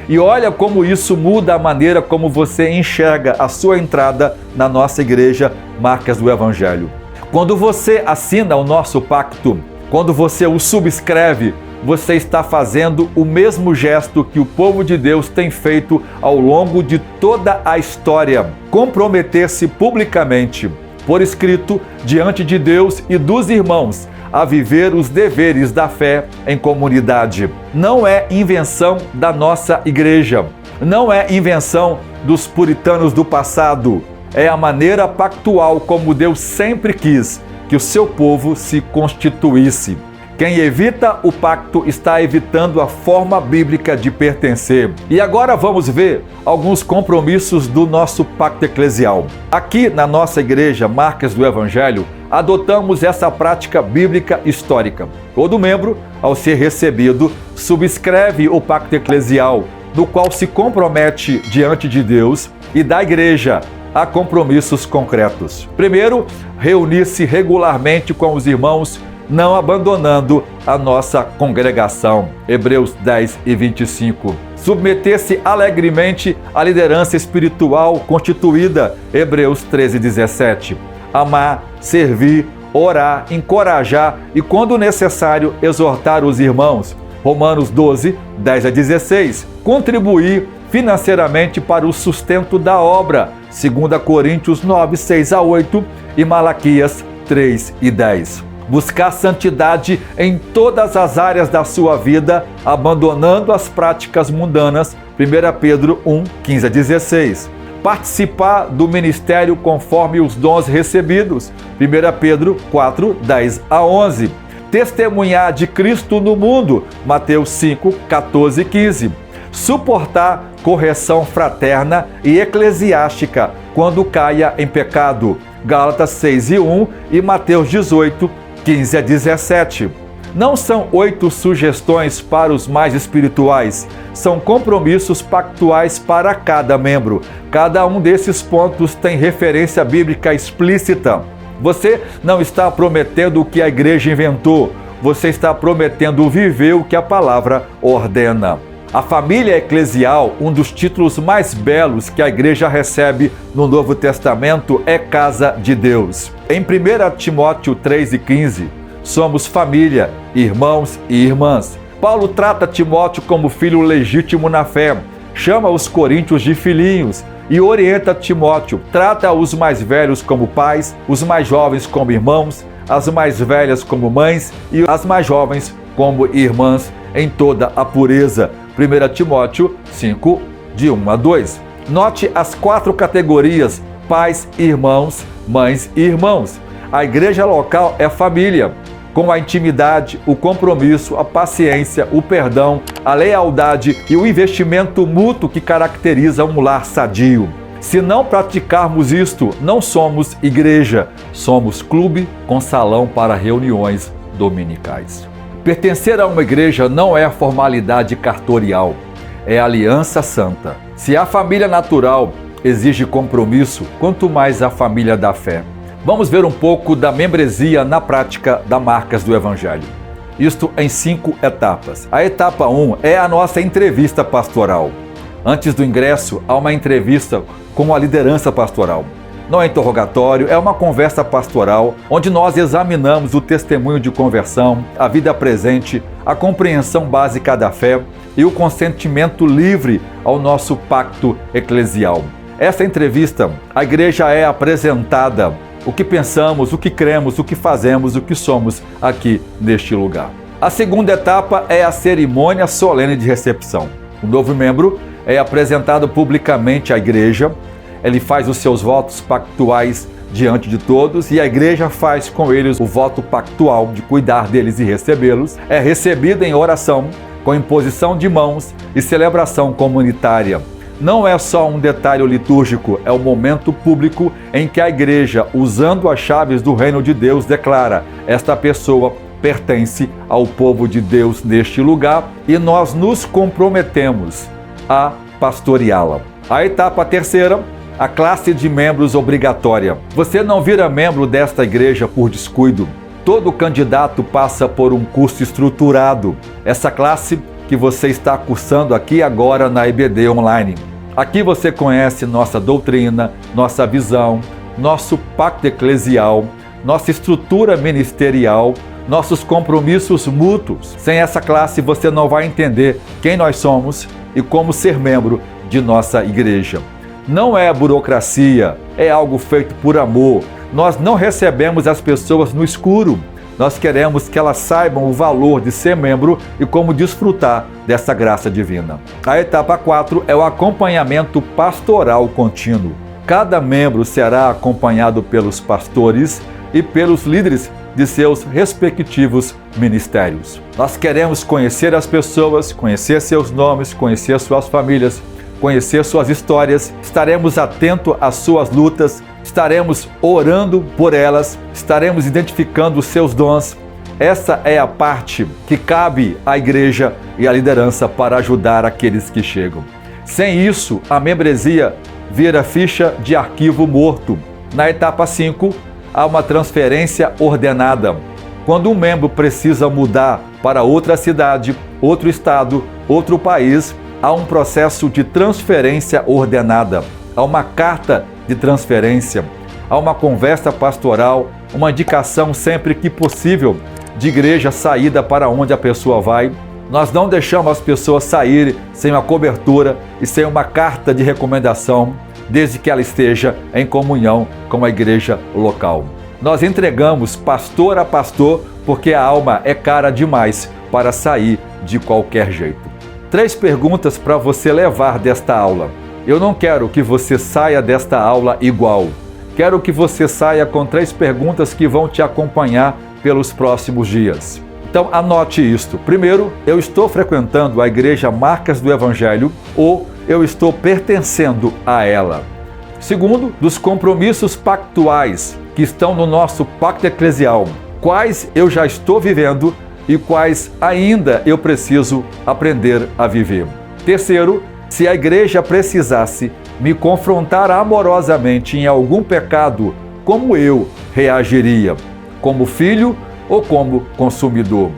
E olha como isso muda a maneira como você enxerga a sua entrada na nossa igreja, Marcas do Evangelho. Quando você assina o nosso pacto, quando você o subscreve, você está fazendo o mesmo gesto que o povo de Deus tem feito ao longo de toda a história: comprometer-se publicamente, por escrito, diante de Deus e dos irmãos, a viver os deveres da fé em comunidade. Não é invenção da nossa igreja, não é invenção dos puritanos do passado, é a maneira pactual como Deus sempre quis que o seu povo se constituísse. Quem evita o pacto está evitando a forma bíblica de pertencer. E agora vamos ver alguns compromissos do nosso pacto eclesial. Aqui na nossa igreja Marcas do Evangelho, adotamos essa prática bíblica histórica. Todo membro, ao ser recebido, subscreve o pacto eclesial, no qual se compromete diante de Deus e da igreja a compromissos concretos. Primeiro, reunir-se regularmente com os irmãos, não abandonando a nossa congregação. Hebreus 10 e 25. Submeter-se alegremente à liderança espiritual constituída. Hebreus 13 e 17. Amar, servir, orar, encorajar e, quando necessário, exortar os irmãos. Romanos 12, 10 a 16. Contribuir financeiramente para o sustento da obra. 2 Coríntios 9, 6 a 8 e Malaquias 3 e 10. Buscar santidade em todas as áreas da sua vida, abandonando as práticas mundanas. 1 Pedro 1, 15 a 16. Participar do ministério conforme os dons recebidos. 1 Pedro 4, 10 a 11. Testemunhar de Cristo no mundo. Mateus 5, 14 e 15. Suportar correção fraterna e eclesiástica quando caia em pecado. Gálatas 6 e 1 e Mateus 18, 15 a 17. Não são 8 sugestões para os mais espirituais, são compromissos pactuais para cada membro. Cada um desses pontos tem referência bíblica explícita. Você não está prometendo o que a igreja inventou, você está prometendo viver o que a palavra ordena. A família eclesial, um dos títulos mais belos que a igreja recebe no Novo Testamento, é casa de Deus. Em 1 Timóteo 3 e 15, somos família, irmãos e irmãs. Paulo trata Timóteo como filho legítimo na fé, chama os coríntios de filhinhos e orienta Timóteo. Trata os mais velhos como pais, os mais jovens como irmãos, as mais velhas como mães e as mais jovens como irmãs em toda a pureza. 1 Timóteo 5, de 1 a 2. Note as 4 categorias: pais, irmãos, mães e irmãos. A igreja local é família, com a intimidade, o compromisso, a paciência, o perdão, a lealdade e o investimento mútuo que caracteriza um lar sadio. Se não praticarmos isto, não somos igreja, somos clube com salão para reuniões dominicais. Pertencer a uma igreja não é formalidade cartorial, é aliança santa. Se a família natural exige compromisso, quanto mais a família da fé. Vamos ver um pouco da membresia na prática da Marcas do Evangelho. Isto em 5 etapas. A etapa 1 é a nossa entrevista pastoral. Antes do ingresso, há uma entrevista com a liderança pastoral. Não é interrogatório, é uma conversa pastoral, onde nós examinamos o testemunho de conversão, a vida presente, a compreensão básica da fé e o consentimento livre ao nosso pacto eclesial. Essa entrevista, a igreja é apresentada, o que pensamos, o que cremos, o que fazemos, o que somos aqui neste lugar. A segunda etapa é a cerimônia solene de recepção. O novo membro é apresentado publicamente à igreja, ele faz os seus votos pactuais diante de todos e a igreja faz com eles o voto pactual de cuidar deles e recebê-los. É recebido em oração, com imposição de mãos e celebração comunitária. Não é só um detalhe litúrgico, é o momento público em que a igreja, usando as chaves do reino de Deus, declara: esta pessoa pertence ao povo de Deus neste lugar e nós nos comprometemos a pastoreá-la. A etapa terceira, a classe de membros obrigatória. Você não vira membro desta igreja por descuido. Todo candidato passa por um curso estruturado. Essa classe que você está cursando aqui agora na EBD Online. Aqui você conhece nossa doutrina, nossa visão, nosso pacto eclesial, nossa estrutura ministerial, nossos compromissos mútuos. Sem essa classe você não vai entender quem nós somos e como ser membro de nossa igreja. Não é burocracia, é algo feito por amor. Nós não recebemos as pessoas no escuro. Nós queremos que elas saibam o valor de ser membro e como desfrutar dessa graça divina. A etapa 4 é o acompanhamento pastoral contínuo. Cada membro será acompanhado pelos pastores e pelos líderes de seus respectivos ministérios. Nós queremos conhecer as pessoas, conhecer seus nomes, conhecer suas famílias, conhecer suas histórias, estaremos atentos às suas lutas, estaremos orando por elas, estaremos identificando os seus dons. Essa é a parte que cabe à igreja e à liderança para ajudar aqueles que chegam. Sem isso, a membresia vira ficha de arquivo morto. Na etapa 5, há uma transferência ordenada. Quando um membro precisa mudar para outra cidade, outro estado, outro país, há um processo de transferência ordenada, há uma carta de transferência, há uma conversa pastoral, uma indicação sempre que possível de igreja saída para onde a pessoa vai. Nós não deixamos as pessoas saírem sem uma cobertura e sem uma carta de recomendação, desde que ela esteja em comunhão com a igreja local. Nós entregamos pastor a pastor porque a alma é cara demais para sair de qualquer jeito. 3 perguntas para você levar desta aula. Eu não quero que você saia desta aula igual. Quero que você saia com 3 perguntas que vão te acompanhar pelos próximos dias. Então anote isto. Primeiro, eu estou frequentando a igreja Marcas do Evangelho ou eu estou pertencendo a ela? Segundo, dos compromissos pactuais que estão no nosso pacto eclesial, quais eu já estou vivendo e quais ainda eu preciso aprender a viver. Terceiro, se a igreja precisasse me confrontar amorosamente em algum pecado, como eu reagiria? Como filho ou como consumidor?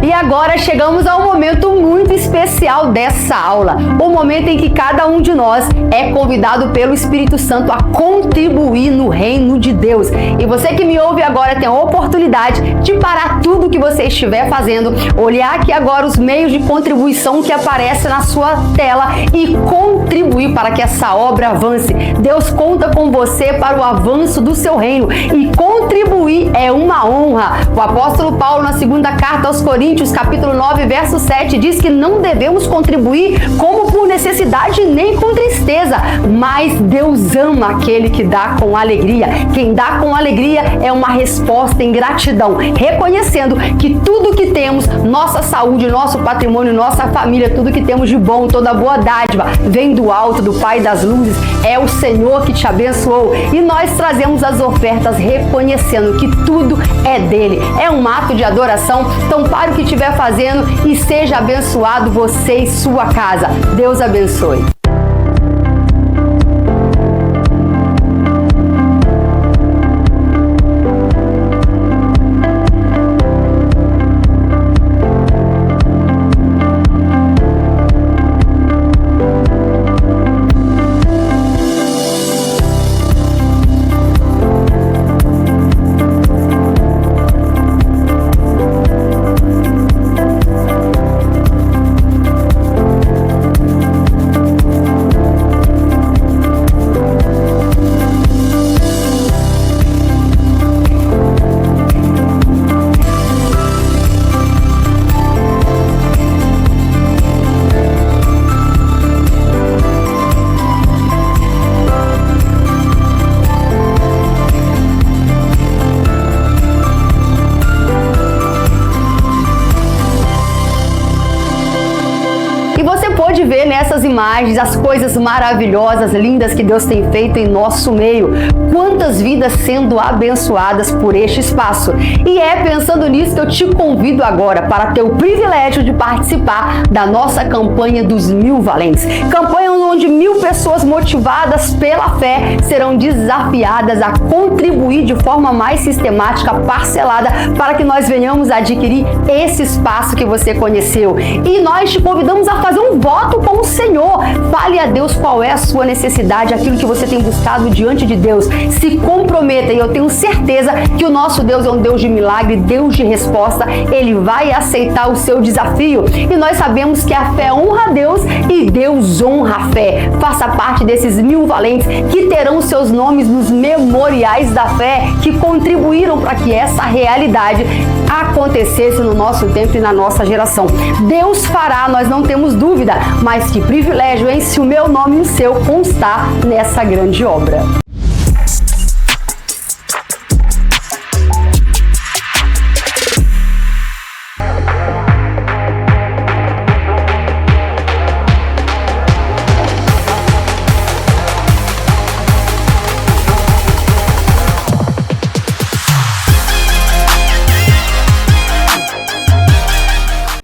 E agora chegamos ao momento muito especial dessa aula, o momento em que cada um de nós é convidado pelo Espírito Santo a contribuir no reino de Deus. E você que me ouve agora tem a oportunidade de parar tudo que você estiver fazendo, olhar aqui agora os meios de contribuição que aparecem na sua tela e contribuir para que essa obra avance. Deus conta com você para o avanço do seu reino e contribuir é uma honra. O apóstolo Paulo, na segunda carta aos Coríntios, capítulo 9, verso 7, diz que não devemos contribuir como por necessidade nem com tristeza, mas Deus ama aquele que dá com alegria. Quem dá com alegria é uma resposta em gratidão, reconhecendo que tudo que temos, nossa saúde, nosso patrimônio, nossa família, tudo que temos de bom, toda boa dádiva, vem do alto, do Pai das luzes, é o Senhor que te abençoou. E nós trazemos as ofertas reconhecendo que tudo é dele. É um ato de adoração, então pare o que estiver fazendo e seja abençoado você e sua casa. Deus abençoe. Pode ver nessas imagens as coisas maravilhosas, lindas que Deus tem feito em nosso meio. Quantas vidas sendo abençoadas por este espaço. E é pensando nisso que eu te convido agora para ter o privilégio de participar da nossa campanha dos 1000 valentes. Campanha onde 1000 pessoas motivadas pela fé serão desafiadas a contribuir de forma mais sistemática, parcelada, para que nós venhamos a adquirir esse espaço que você conheceu. E nós te convidamos a fazer um voto com o Senhor. Senhor. Fale a Deus qual é a sua necessidade, aquilo que você tem buscado diante de Deus. Se comprometa, e eu tenho certeza que o nosso Deus é um Deus de milagre, Deus de resposta. Ele vai aceitar o seu desafio. E nós sabemos que a fé honra a Deus e Deus honra a fé. Faça parte desses 1000 valentes que terão seus nomes nos memoriais da fé, que contribuíram para que essa realidade acontecesse no nosso tempo e na nossa geração. Deus fará, nós não temos dúvida, mas que privilégio, hein? Se o meu nome e o seu constar nessa grande obra.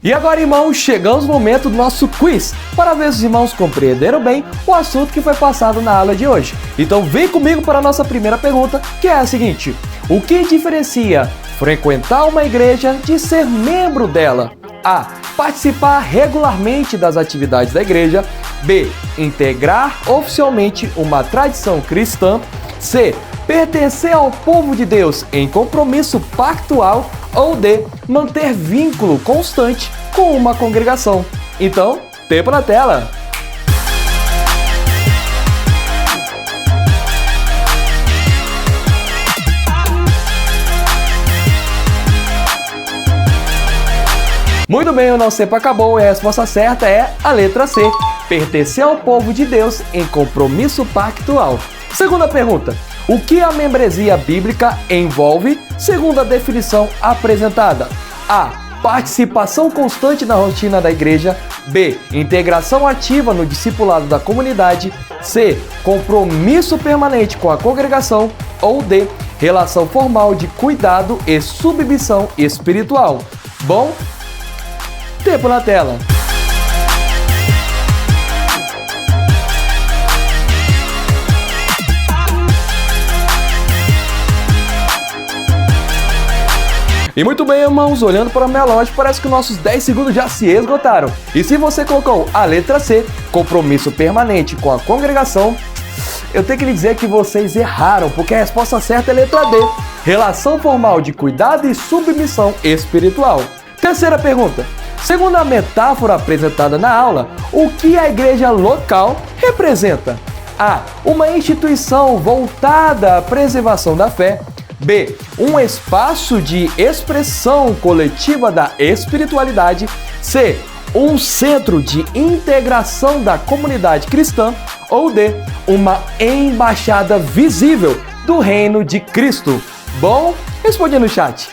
E agora, irmãos, chegamos no momento do nosso quiz, para ver se os irmãos compreenderam bem o assunto que foi passado na aula de hoje. Então vem comigo para a nossa primeira pergunta, que é a seguinte: o que diferencia frequentar uma igreja de ser membro dela? A. Participar regularmente das atividades da igreja. B. Integrar oficialmente uma tradição cristã. C. Pertencer ao povo de Deus em compromisso pactual. Ou D. Manter vínculo constante com uma congregação. Então, tempo na tela! Muito bem, o nosso tempo acabou e a resposta certa é a letra C. Pertencer ao povo de Deus em compromisso pactual. Segunda pergunta: o que a membresia bíblica envolve, segundo a definição apresentada? A. Participação constante na rotina da igreja. B. Integração ativa no discipulado da comunidade. C. Compromisso permanente com a congregação. Ou D. Relação formal de cuidado e submissão espiritual. Bom, tempo na tela. E muito bem, irmãos, olhando para o meu relógio, parece que nossos 10 segundos já se esgotaram. E se você colocou a letra C, compromisso permanente com a congregação, eu tenho que lhe dizer que vocês erraram, porque a resposta certa é a letra D, relação formal de cuidado e submissão espiritual. Terceira pergunta: segundo a metáfora apresentada na aula, o que a igreja local representa? A. Uma instituição voltada à preservação da fé. B. Um espaço de expressão coletiva da espiritualidade. C. Um centro de integração da comunidade cristã. Ou D. Uma embaixada visível do reino de Cristo. Bom, responde no chat.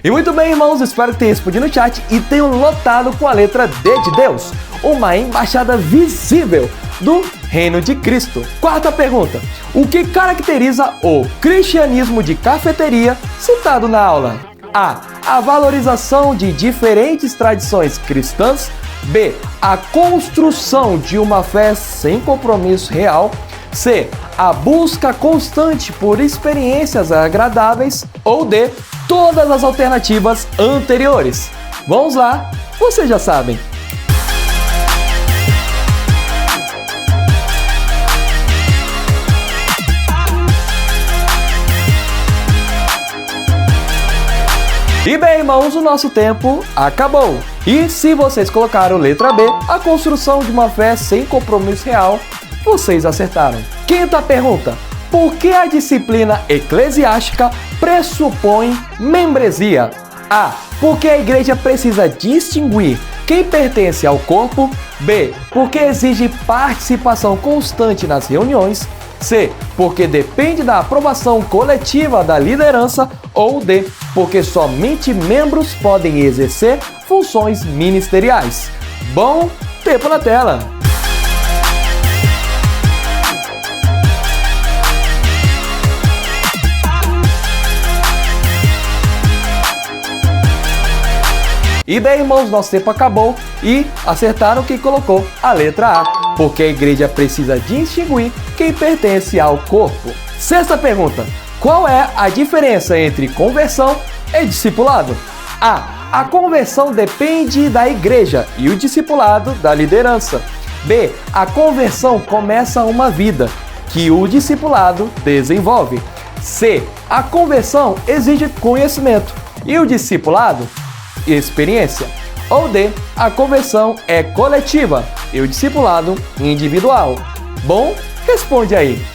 E muito bem, irmãos, espero que tenham respondido no chat e tenham lotado com a letra D de Deus, uma embaixada visível do reino de Cristo. Quarta pergunta: o que caracteriza o cristianismo de cafeteria citado na aula? A. A valorização de diferentes tradições cristãs. B. A construção de uma fé sem compromisso real. C. A busca constante por experiências agradáveis. Ou D. Todas as alternativas anteriores. Vamos lá, vocês já sabem. E bem, irmãos, o nosso tempo acabou. E se vocês colocaram letra B, a construção de uma fé sem compromisso real, vocês acertaram. Quinta pergunta: por que a disciplina eclesiástica pressupõe membresia? A. Porque a igreja precisa distinguir quem pertence ao corpo. B. Porque exige participação constante nas reuniões. C. Porque depende da aprovação coletiva da liderança. Ou D. Porque somente membros podem exercer funções ministeriais. Bom, tempo na tela. E bem, irmãos, nosso tempo acabou e acertaram quem colocou a letra A, porque a igreja precisa distinguir quem pertence ao corpo. Sexta pergunta: qual é a diferença entre conversão e discipulado? A conversão depende da igreja e o discipulado da liderança. B. A conversão começa uma vida que o discipulado desenvolve. C. A conversão exige conhecimento e o discipulado, experiência. Ou D. A conversão é coletiva e o discipulado individual. Bom, responde aí.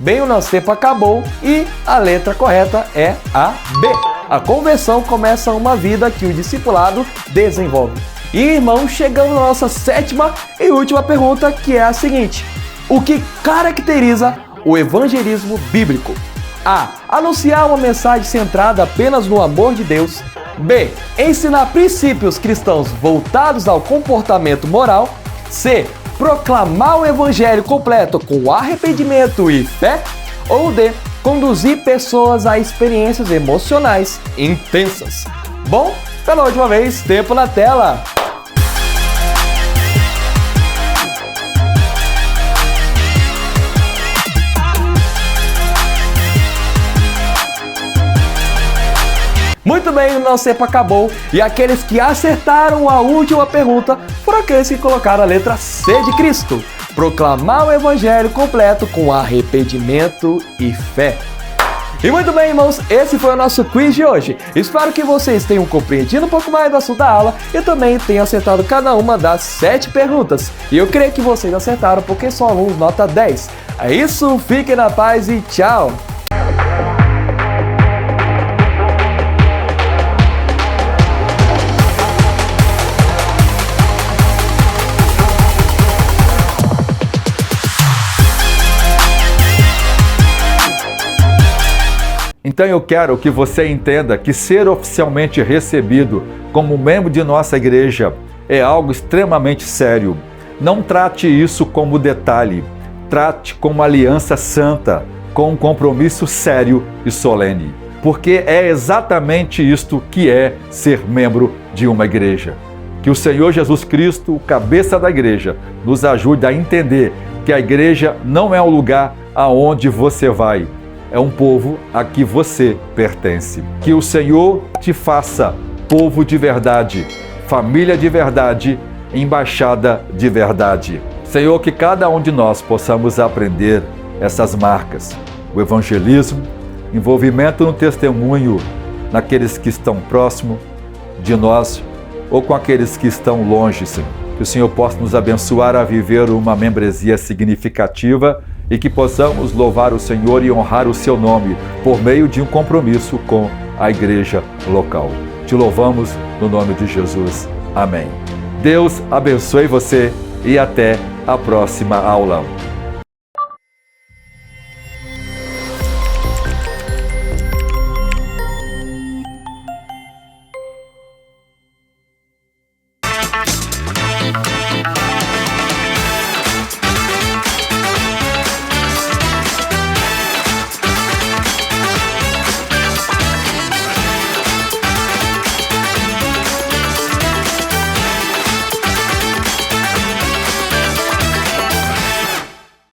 Bem, o nosso tempo acabou e a letra correta é a B. A conversão começa uma vida que o discipulado desenvolve. E, irmãos, chegamos na nossa sétima e última pergunta, que é a seguinte: o que caracteriza o evangelismo bíblico? A. Anunciar uma mensagem centrada apenas no amor de Deus. B. Ensinar princípios cristãos voltados ao comportamento moral. C. Proclamar o evangelho completo com arrependimento e fé. Ou D. Conduzir pessoas a experiências emocionais intensas. Bom, pela última vez, tempo na tela. Muito bem, o nosso tempo acabou e aqueles que acertaram a última pergunta foram aqueles que colocaram a letra C de Cristo. Proclamar o evangelho completo com arrependimento e fé. E muito bem, irmãos, esse foi o nosso quiz de hoje. Espero que vocês tenham compreendido um pouco mais do assunto da aula e também tenham acertado cada uma das 7 perguntas. E eu creio que vocês acertaram porque são alunos nota 10. É isso, fiquem na paz e tchau! Então eu quero que você entenda que ser oficialmente recebido como membro de nossa igreja é algo extremamente sério. Não trate isso como detalhe, trate como aliança santa, com um compromisso sério e solene. Porque é exatamente isto que é ser membro de uma igreja. Que o Senhor Jesus Cristo, o cabeça da igreja, nos ajude a entender que a igreja não é um lugar aonde você vai, é um povo a que você pertence. Que o Senhor te faça povo de verdade, família de verdade, embaixada de verdade. Senhor, que cada um de nós possamos aprender essas marcas. O evangelismo, envolvimento no testemunho naqueles que estão próximo de nós ou com aqueles que estão longe, Senhor. Que o Senhor possa nos abençoar a viver uma membresia significativa e que possamos louvar o Senhor e honrar o seu nome por meio de um compromisso com a igreja local. Te louvamos no nome de Jesus. Amém. Deus abençoe você e até a próxima aula.